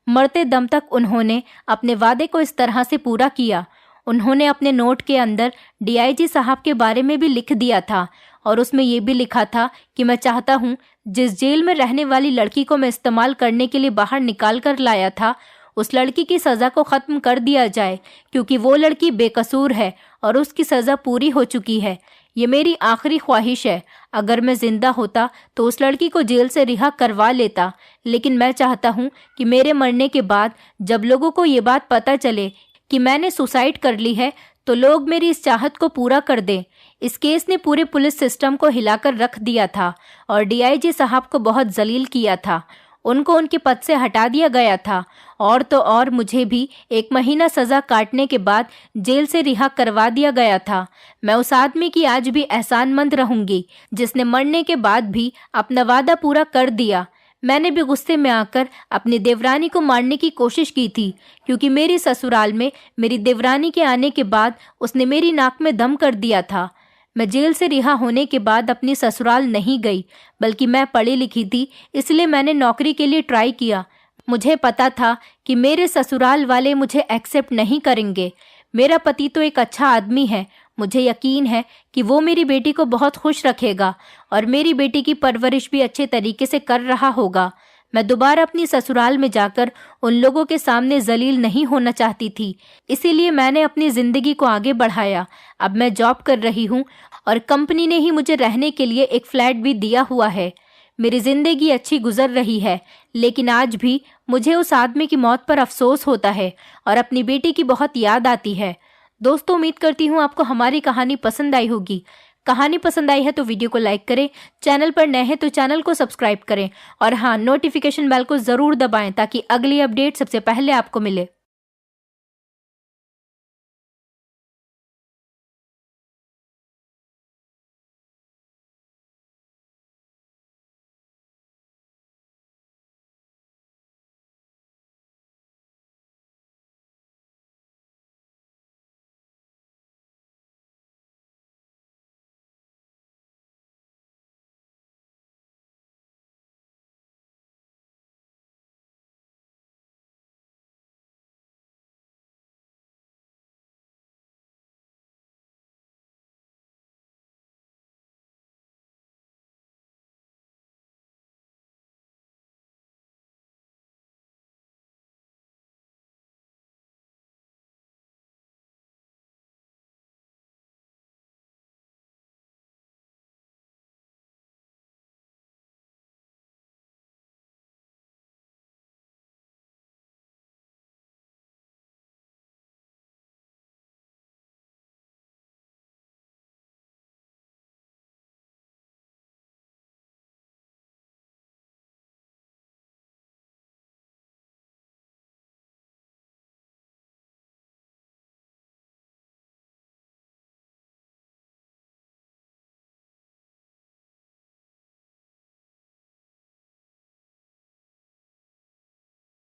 S1: मरते दम तक उन्होंने अपने वादे को इस तरह से पूरा किया। उन्होंने अपने नोट के अंदर डीआईजी साहब के बारे में भी लिख दिया था और उसमें ये भी लिखा था कि मैं चाहता हूँ जिस जेल में रहने वाली लड़की को मैं इस्तेमाल करने के लिए बाहर निकाल कर लाया था उस लड़की की सज़ा को ख़त्म कर दिया जाए, क्योंकि वो लड़की बेकसूर है और उसकी सज़ा पूरी हो चुकी है। ये मेरी आखिरी ख्वाहिश है। अगर मैं ज़िंदा होता तो उस लड़की को जेल से रिहा करवा लेता, लेकिन मैं चाहता हूँ कि मेरे मरने के बाद जब लोगों को ये बात पता चले कि मैंने सुसाइड कर ली है तो लोग मेरी इस चाहत को पूरा कर दें। इस केस ने पूरे पुलिस सिस्टम को हिलाकर रख दिया था और डीआईजी साहब को बहुत जलील किया था। उनको उनके पद से हटा दिया गया था और तो और मुझे भी 1 महीना सज़ा काटने के बाद जेल से रिहा करवा दिया गया था। मैं उस आदमी की आज भी एहसानमंद रहूंगी जिसने मरने के बाद भी अपना वादा पूरा कर दिया। मैंने भी गुस्से में आकर अपनी देवरानी को मारने की कोशिश की थी, क्योंकि मेरी ससुराल में मेरी देवरानी के आने के बाद उसने मेरी नाक में दम कर दिया था। मैं जेल से रिहा होने के बाद अपनी ससुराल नहीं गई, बल्कि मैं पढ़ी लिखी थी, इसलिए मैंने नौकरी के लिए ट्राई किया। मुझे पता था कि मेरे ससुराल वाले मुझे एक्सेप्ट नहीं करेंगे, मेरा पति तो एक अच्छा आदमी है। मुझे यकीन है कि वो मेरी बेटी को बहुत खुश रखेगा और मेरी बेटी की परवरिश भी अच्छे तरीके से कर रहा होगा। मैं दोबारा अपनी ससुराल में जाकर उन लोगों के सामने जलील नहीं होना चाहती थी, इसीलिए मैंने अपनी जिंदगी को आगे बढ़ाया। अब मैं जॉब कर रही हूँ और कंपनी ने ही मुझे रहने के लिए एक फ्लैट भी दिया हुआ है। मेरी जिंदगी अच्छी गुजर रही है, लेकिन आज भी मुझे उस आदमी की मौत पर अफसोस होता है और अपनी बेटी की बहुत याद आती है। दोस्तों, उम्मीद करती हूँ आपको हमारी कहानी पसंद आई होगी। कहानी पसंद आई है तो वीडियो को लाइक करें, चैनल पर नए हैं तो चैनल को सब्सक्राइब करें और हाँ, नोटिफिकेशन बेल को ज़रूर दबाएं ताकि अगली अपडेट सबसे पहले आपको मिले।